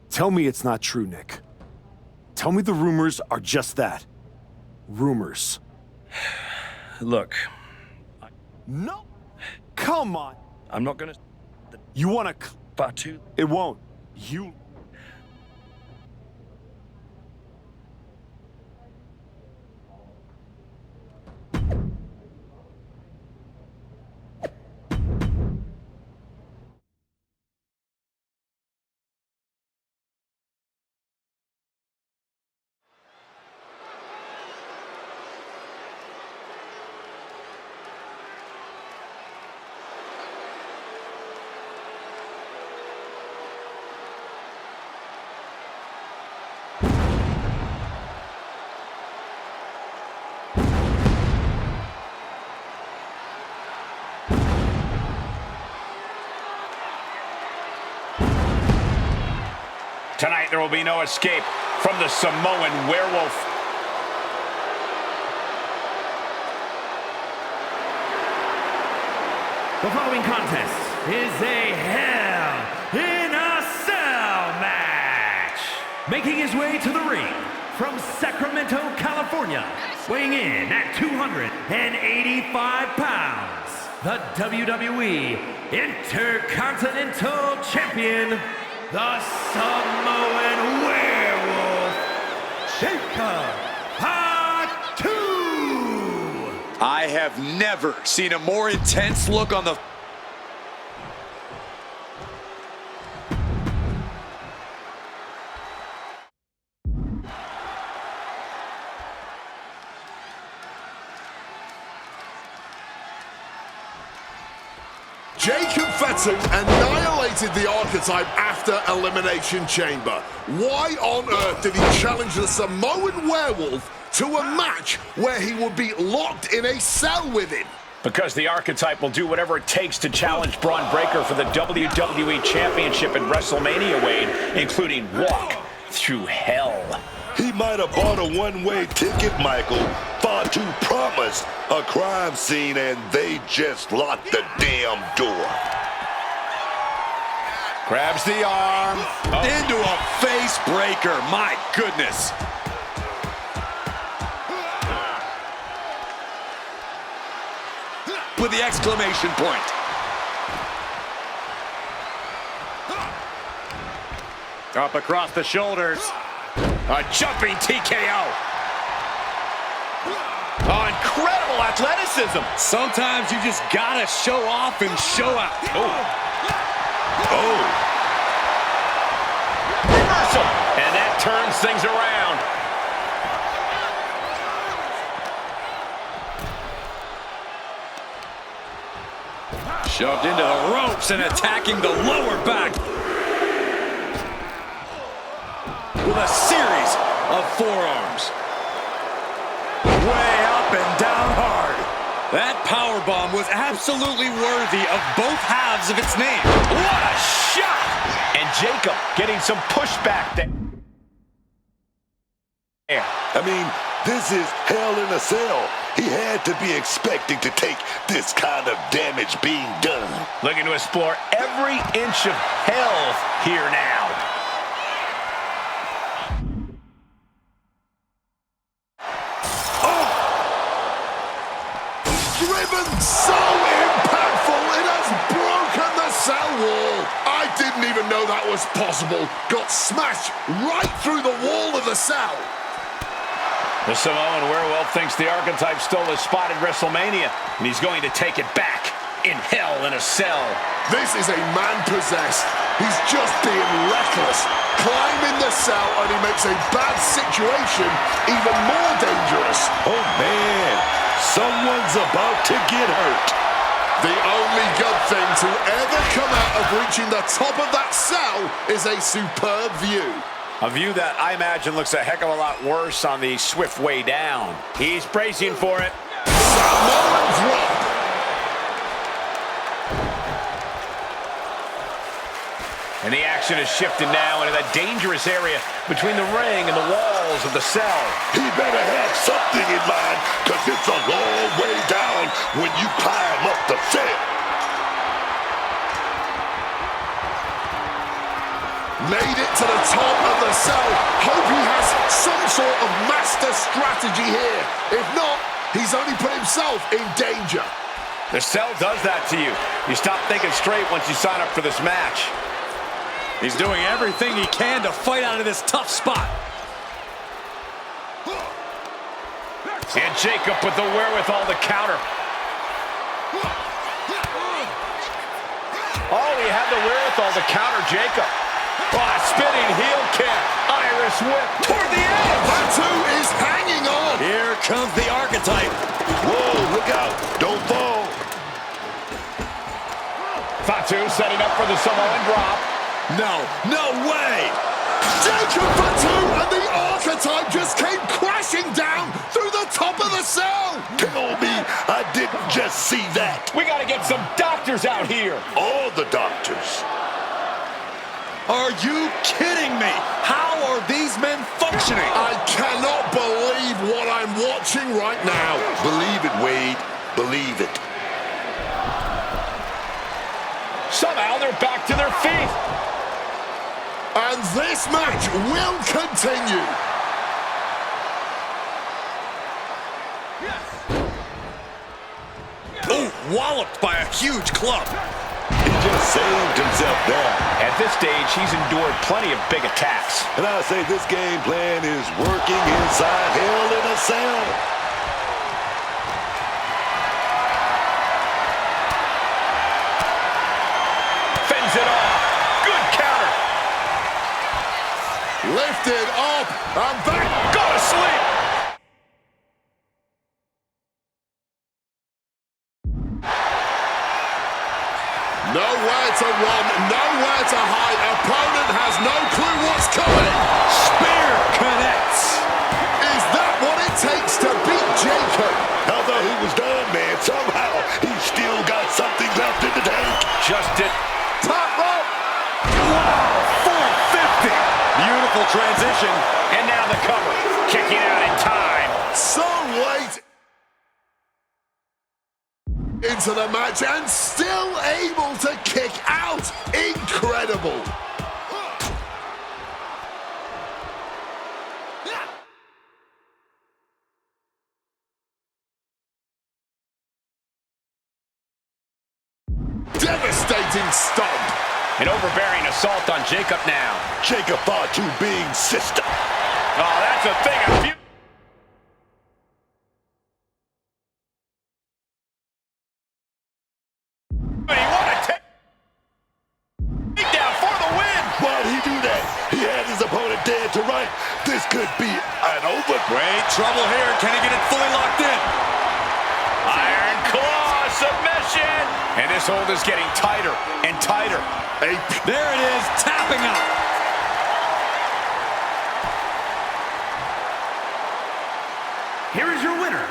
Tell me it's not true, Nick. Tell me the rumors are just that. Rumors. Look. No! Come on! I'm not gonna... You wanna... Fatu? It won't. You... Tonight, there will be no escape from the Samoan werewolf. The following contest is a Hell in a Cell match. Making his way to the ring from Sacramento, California, weighing in at 285 pounds, the WWE Intercontinental Champion, the Samoan Werewolf, Jacob Fatu. I have never seen a more intense look on the... Jacob Fatu annihilated the Archetype after Elimination Chamber. Why on earth did he challenge the Samoan Werewolf to a match where he would be locked in a cell with him? Because the Archetype will do whatever it takes to challenge Braun Breaker for the WWE Championship at WrestleMania, Wade, including walk through hell. He might have bought a one-way ticket, Michael. Fatu promised a crime scene, and they just locked the damn door. Grabs the arm, into a face breaker. My goodness. With the exclamation point. Up across the shoulders. A jumping TKO. Oh, incredible athleticism. Sometimes you just gotta show off and show out. Oh. Reversal. And that turns things around. Shoved into the ropes and attacking the lower back. With a series of forearms. Way up and down hard. That powerbomb was absolutely worthy of both halves of its name. What a shot! And Jacob getting some pushback there. I mean, this is Hell in a Cell. He had to be expecting to take this kind of damage being done. Looking to explore every inch of hell here now. Driven so impactful, it has broken the cell wall. I didn't even know that was possible. Got smashed right through the wall of the cell. The Samoan Werewolf thinks the Archetype stole his spot at WrestleMania, and he's going to take it back in Hell in a Cell. This is a man possessed. He's just being reckless. Climbing the cell, and he makes a bad situation even more dangerous. Oh, man. Someone's about to get hurt. The only good thing to ever come out of reaching the top of that cell is a superb view. A view that I imagine looks a heck of a lot worse on the swift way down. He's bracing for it. Samoan drop. And the action is shifting now into that dangerous area between the ring and the walls of the cell. He better have something in mind, because it's a long way down when you climb up the cell. Made it to the top of the cell. Hope he has some sort of master strategy here. If not, he's only put himself in danger. The cell does that to you. You stop thinking straight once you sign up for this match. He's doing everything he can to fight out of this tough spot. And Jacob with the wherewithal to counter. Oh, he had the wherewithal to counter Jacob. Oh, spinning heel kick. Irish whip toward the edge. Fatu is hanging on. Here comes the archetype. Whoa, look out. Don't fall. Fatu setting up for the Samoan drop. No way! Jacob Fatu and the archetype just came crashing down through the top of the cell. Tell me I didn't just see that. We got to get some doctors out here. All the doctors. Are you kidding me? How are these men functioning? I cannot believe what I'm watching right now. Believe it, Wade. Believe it. Somehow they're back to their feet. And this match will continue. Oh, walloped by a huge club. He just saved himself there. At this stage, he's endured plenty of big attacks. And I say this game plan is working inside Hell in a Cell. Fends it off. Good counter. Lifted up and back. Go to sleep. Nowhere to run, nowhere to hide. Opponent has no clue what's coming. Spear connects. Is that what it takes to beat Jacob? I thought he was done, man. Somehow he's still got something left in the tank. Just did. Top rope. Wow, 450. Beautiful transition. And now the cover. Kicking out in time. So late into the match and still able to kick out. Incredible. Devastating stomp. An overbearing assault on Jacob now. Jacob Fatu being sister. Oh, that's a thing of beauty. But he won a takedown for the win. Why'd he do that? He had his opponent dead to right. This could be an over. Great trouble here. Can he get it fully locked in? Iron claw submission. And this hold is getting tighter and tighter. There it is, tapping out. Here is your winner,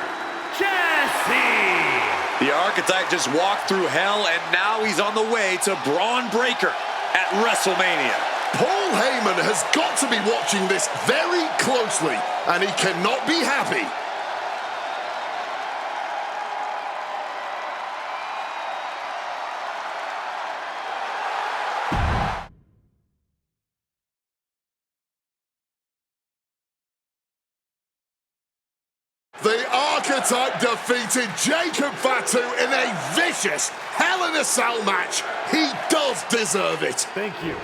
Jesse. The archetype just walked through hell, and now he's on the way to Braun Breaker at WrestleMania. Paul Heyman has got to be watching this very closely, and he cannot be happy. The archetype defeated Jacob Fatu in a vicious Hell in a Cell match. He does deserve it. Thank you.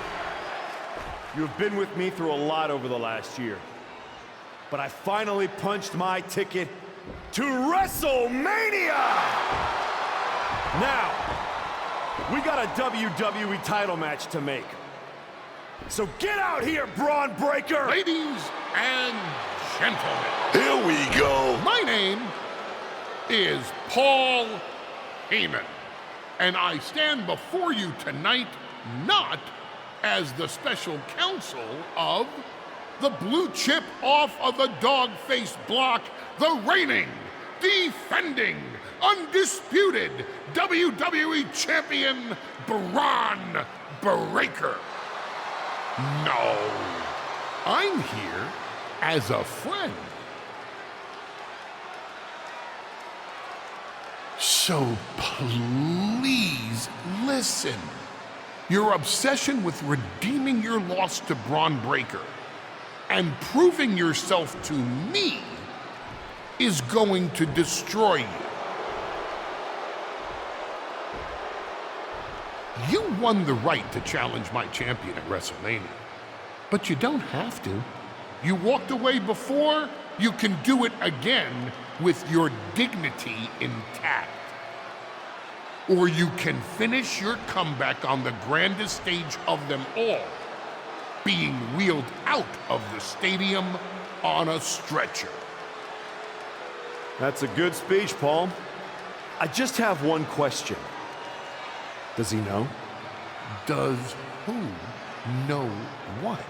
You have been with me through a lot over the last year. But I finally punched my ticket to WrestleMania! Now, We got a WWE title match to make. So get out here, Braun Breaker! Ladies and gentlemen. Here we go. My name is Paul Heyman, and I stand before you tonight not as the special counsel of the blue chip off of the dog-faced block, the reigning, defending, undisputed WWE Champion Braun Breaker. No, I'm here as a friend. So please listen. Your obsession with redeeming your loss to Braun Breaker and proving yourself to me is going to destroy you. You won the right to challenge my champion at WrestleMania, but you don't have to. You walked away before, you can do it again with your dignity intact. Or you can finish your comeback on the grandest stage of them all, being wheeled out of the stadium on a stretcher. That's a good speech, Paul. I just have one question. Does he know? Does who know what?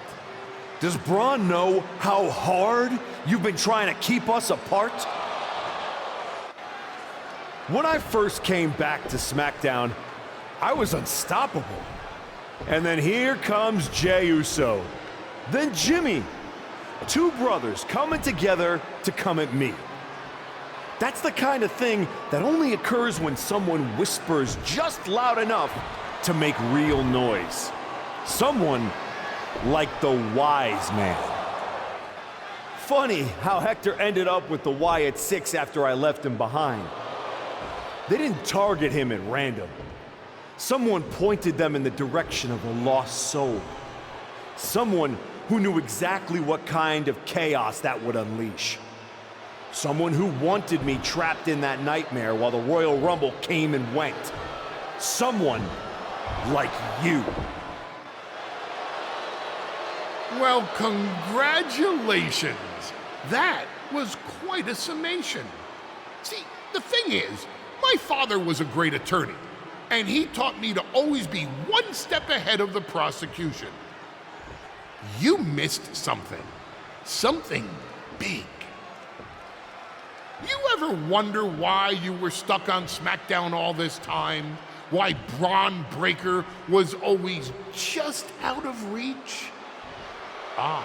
Does Braun know how hard you've been trying to keep us apart? When I first came back to SmackDown, I was unstoppable. And then here comes Jey Uso. Then Jimmy. Two brothers coming together to come at me. That's the kind of thing that only occurs when someone whispers just loud enough to make real noise. Someone like the wise man. Funny how Hector ended up with the Wyatt Six after I left him behind. They didn't target him at random. Someone pointed them in the direction of a lost soul. Someone who knew exactly what kind of chaos that would unleash. Someone who wanted me trapped in that nightmare while the Royal Rumble came and went. Someone like you. Well, congratulations. That was quite a summation. See, the thing is, my father was a great attorney, and he taught me to always be one step ahead of the prosecution. You missed something. Something big. You ever wonder why you were stuck on SmackDown all this time? Why Braun Breaker was always just out of reach? I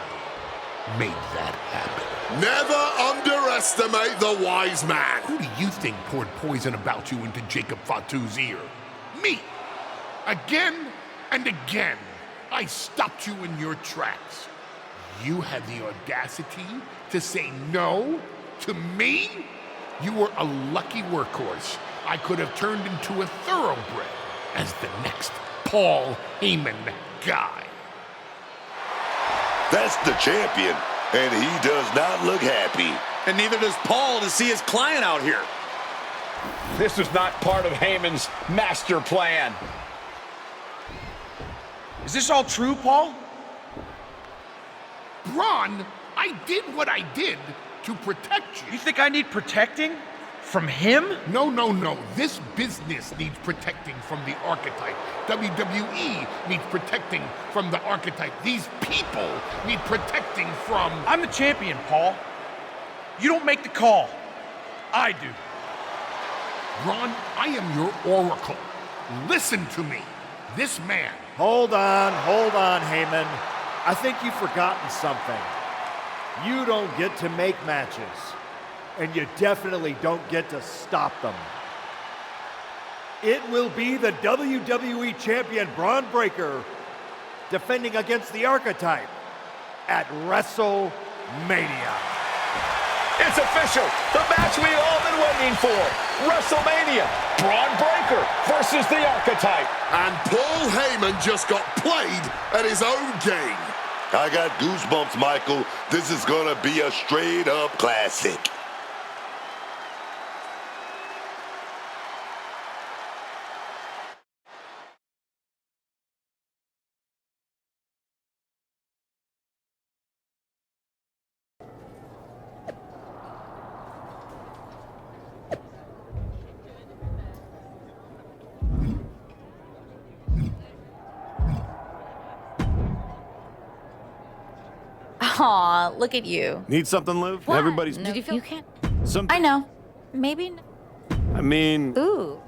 made that happen. Never underestimate the wise man. Who do you think poured poison about you into Jacob Fatu's ear? Me. Again and again, I stopped you in your tracks. You had the audacity to say no to me? You were a lucky workhorse I could have turned into a thoroughbred as the next Paul Heyman guy. That's the champion, and he does not look happy. And neither does Paul to see his client out here. This was not part of Heyman's master plan. Is this all true, Paul? Braun, I did what I did to protect you. You think I need protecting? From him? No, no, no. This business needs protecting from the archetype. WWE needs protecting from the archetype. These people need protecting from... I'm the champion, Paul. You don't make the call. I do. Braun, I am your oracle. Listen to me. This man... Hold on, Heyman. I think you've forgotten something. You don't get to make matches. And you definitely don't get to stop them. It will be the WWE Champion Braun Breaker defending against the Archetype at WrestleMania. It's official. The match we've all been waiting for. WrestleMania. Braun Breaker versus the Archetype. And Paul Heyman just got played at his own game. I got goosebumps, Michael. This is gonna be a straight-up classic. Aw, look at you. Need something, Liv? What? Everybody's... Did you feel? You can't. Some... I know. Maybe. I mean... Ooh.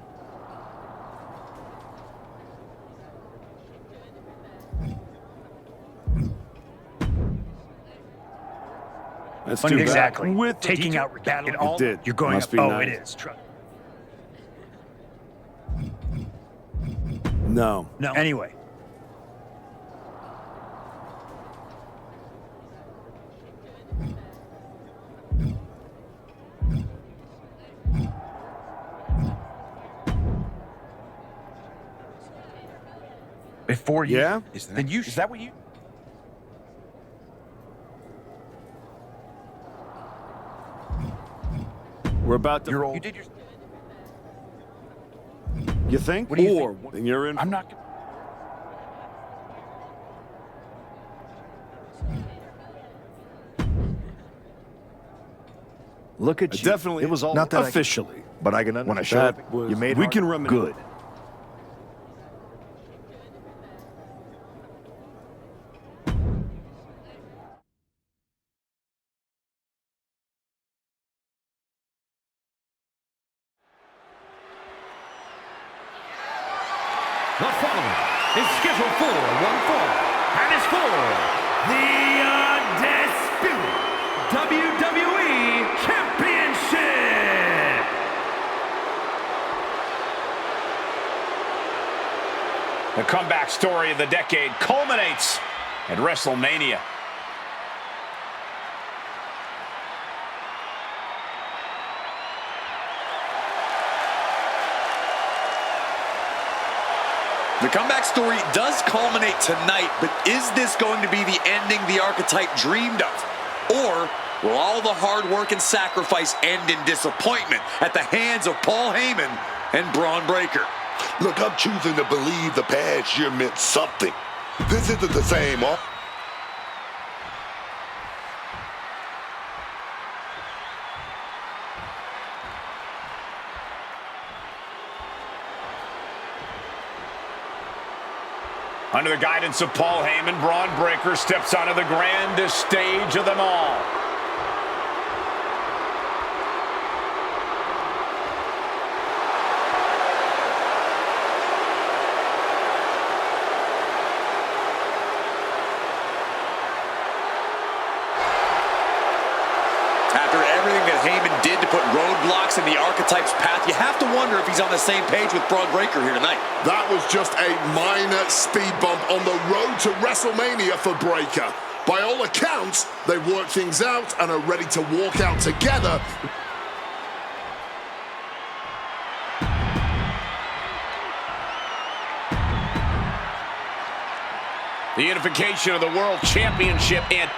That's too exactly. bad. With taking out battle, it did. You're going Must up. be Oh, nice. it is. No. No. Anyway. Before you. Yeah? Is that what you? We're about to... You're old. You did your. You think? What do you or think? Then you're in... I'm not. Look at you. Definitely. It was all Not that officially, but I can understand. When I showed up, you made we it can run good. The following is scheduled for one fall, and is for the Undisputed WWE Championship. The comeback story of the decade culminates at WrestleMania. The comeback story does culminate tonight, but is this going to be the ending the archetype dreamed of? Or will all the hard work and sacrifice end in disappointment at the hands of Paul Heyman and Braun Breaker? Look, I'm choosing to believe the past year meant something. This isn't the same. Under the guidance of Paul Heyman, Braun Breaker steps onto the grandest stage of them all. After everything that Heyman did to put roadblocks in the archetype's path, you have to wonder if he's on the same page with Braun Breaker here tonight. That was just a minor speed bump on the road to WrestleMania for Breaker. By all accounts, they've worked things out and are ready to walk out together. The unification of the World Championship and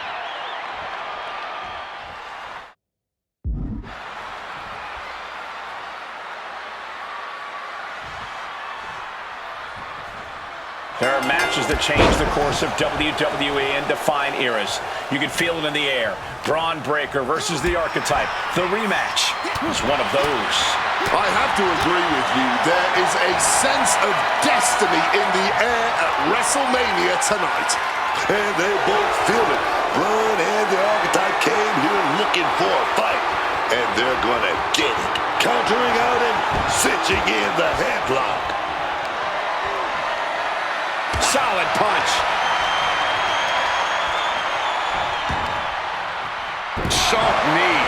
there are matches that change the course of WWE and define eras. You can feel it in the air. Braun Breaker versus the Archetype. The rematch was one of those. I have to agree with you. There is a sense of destiny in the air at WrestleMania tonight. And they both feel it. Braun and the Archetype came here looking for a fight. And they're gonna get it. Countering out and cinching in the headlock. Solid punch. Sharp knee.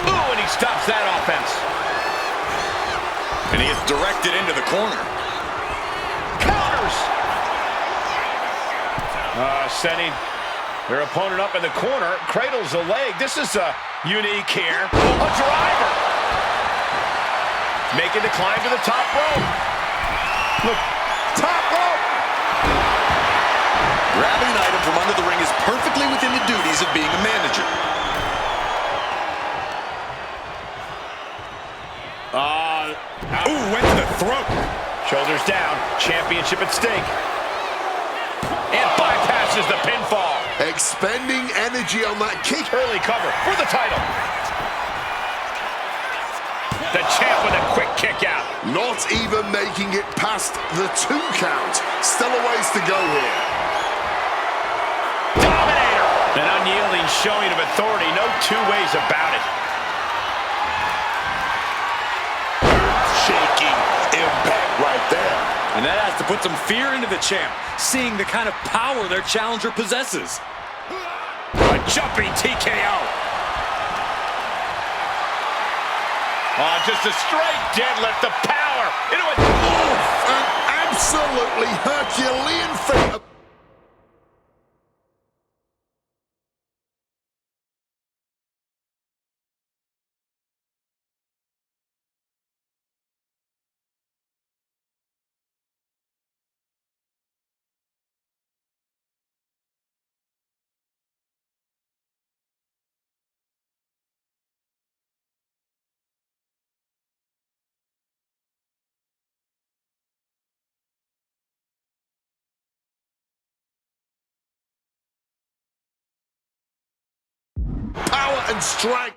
Ooh, and he stops that offense. And he is directed into the corner. Counters. Setting their opponent up in the corner. Cradles the leg. This is unique here. A driver. Making the climb to the top rope. Look, top rope. Grabbing an item from under the ring is perfectly within the duties of being a manager. Ooh, went to the throat. Shoulders down. Championship at stake. And bypasses the pinfall. Expending energy on that kick. Early cover for the title. The champ with a quick kick out. Not even making it past the 2 count. Still a ways to go here. Dominator. An unyielding showing of authority. No two ways about it. Shaking impact right there. And that has to put some fear into the champ, seeing the kind of power their challenger possesses. A jumping TKO. Oh, just a straight deadlift, the power into a... An absolutely Herculean feat. Power and strength.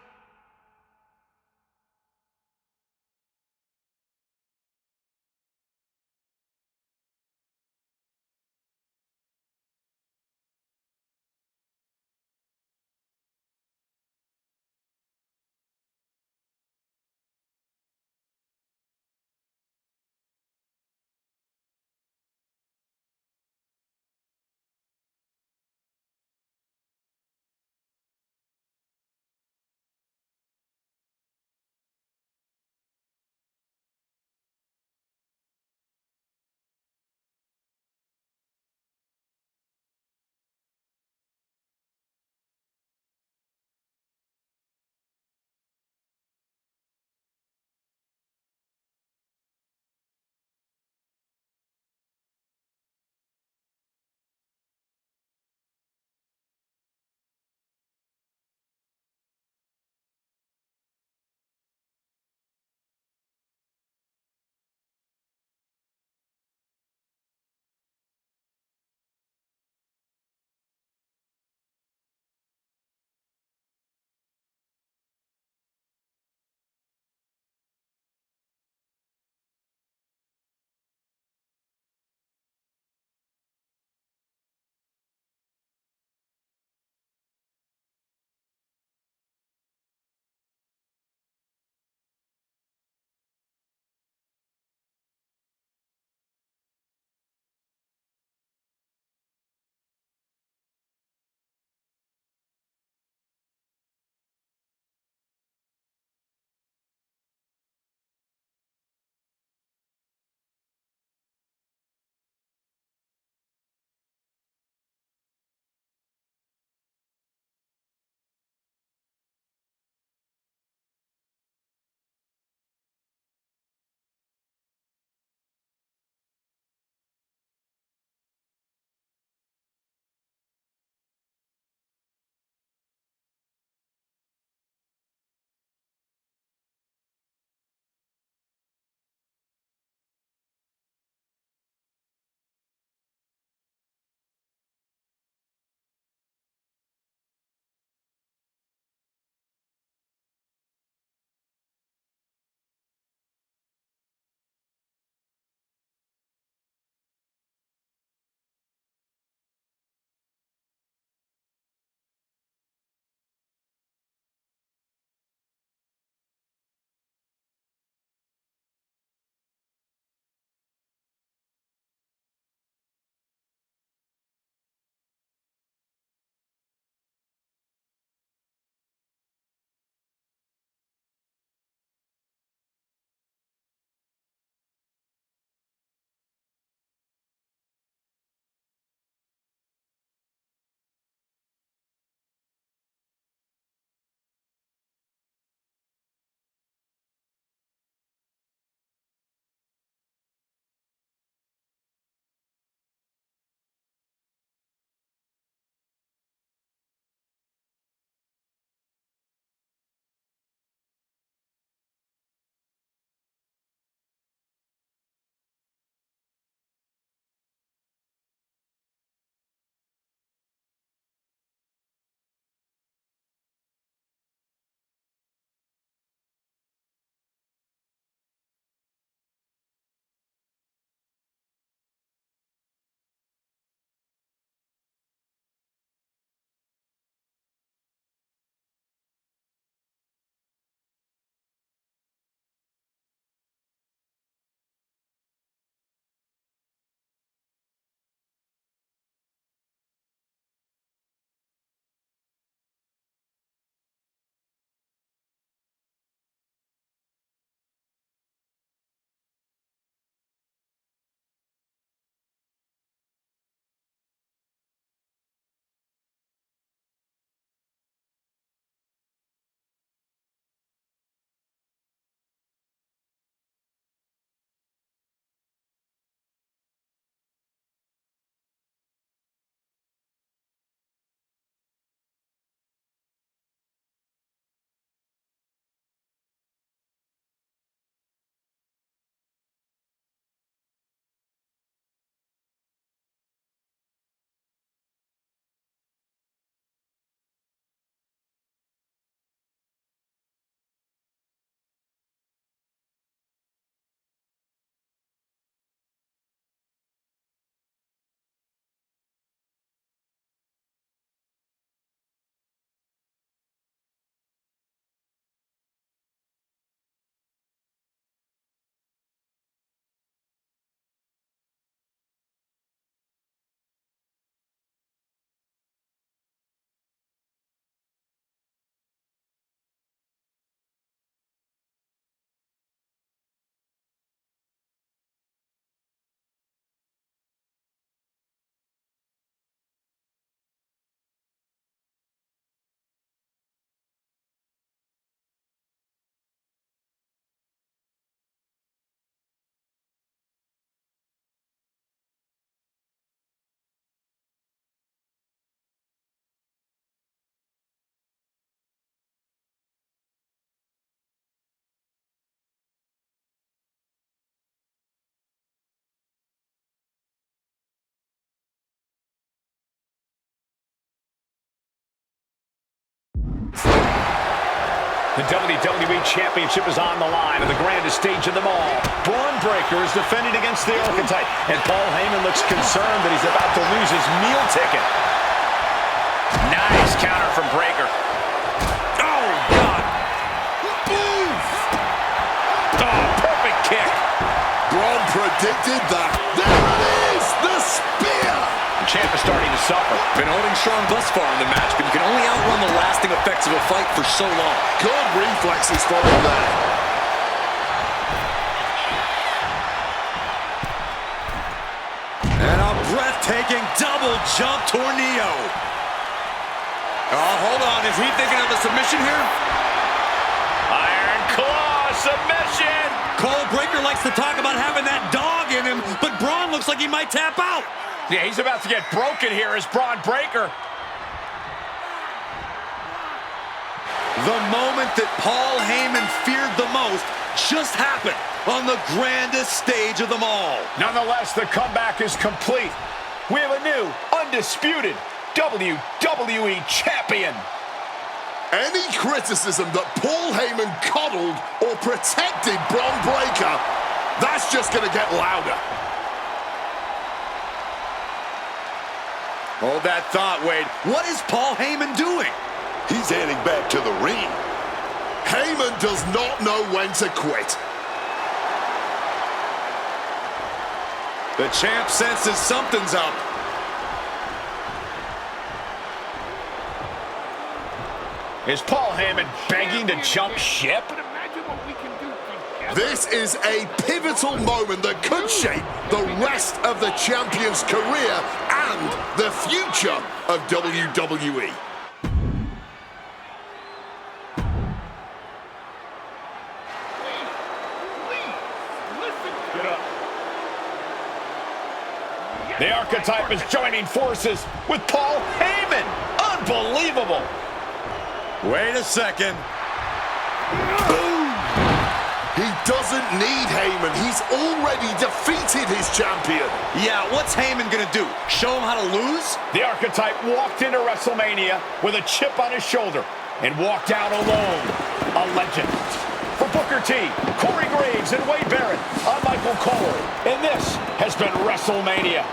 The WWE Championship is on the line on the grandest stage of them all. Braun Breaker is defending against the Archetype, and Paul Heyman looks concerned that he's about to lose his meal ticket. Nice counter from Breaker. Oh, God. Oh, perfect kick. Braun predicted that. There it is, the spear. The champ is starting to suffer. Been holding strong thus far in the match, but you can only outrun the lasting effects of a fight for so long. Good reflexes from him there. And a breathtaking double jump tornado. Oh, hold on. Is he thinking of a submission here? Iron Claw submission. Cole Breaker likes to talk about having that dog in him, but Braun looks like he might tap out. Yeah, he's about to get broken here as Braun Breaker. The moment that Paul Heyman feared the most just happened on the grandest stage of them all. Nonetheless, the comeback is complete. We have a new, undisputed WWE Champion. Any criticism that Paul Heyman coddled or protected Braun Breaker, that's just going to get louder. Hold that thought, Wade. What is Paul Heyman doing? He's heading back to the ring. Heyman does not know when to quit. The champ senses something's up. Is Paul Heyman begging to jump ship? This is a pivotal moment that could shape the rest of the champion's career and the future of WWE. The Archetype is joining forces with Paul Heyman. Unbelievable. Wait a second. Boom! He doesn't need Heyman. He's already defeated his champion. Yeah, what's Heyman gonna do? Show him how to lose? The Archetype walked into WrestleMania with a chip on his shoulder and walked out alone. A legend. For Booker T, Corey Graves, and Wade Barrett, I'm Michael Cole, and this has been WrestleMania.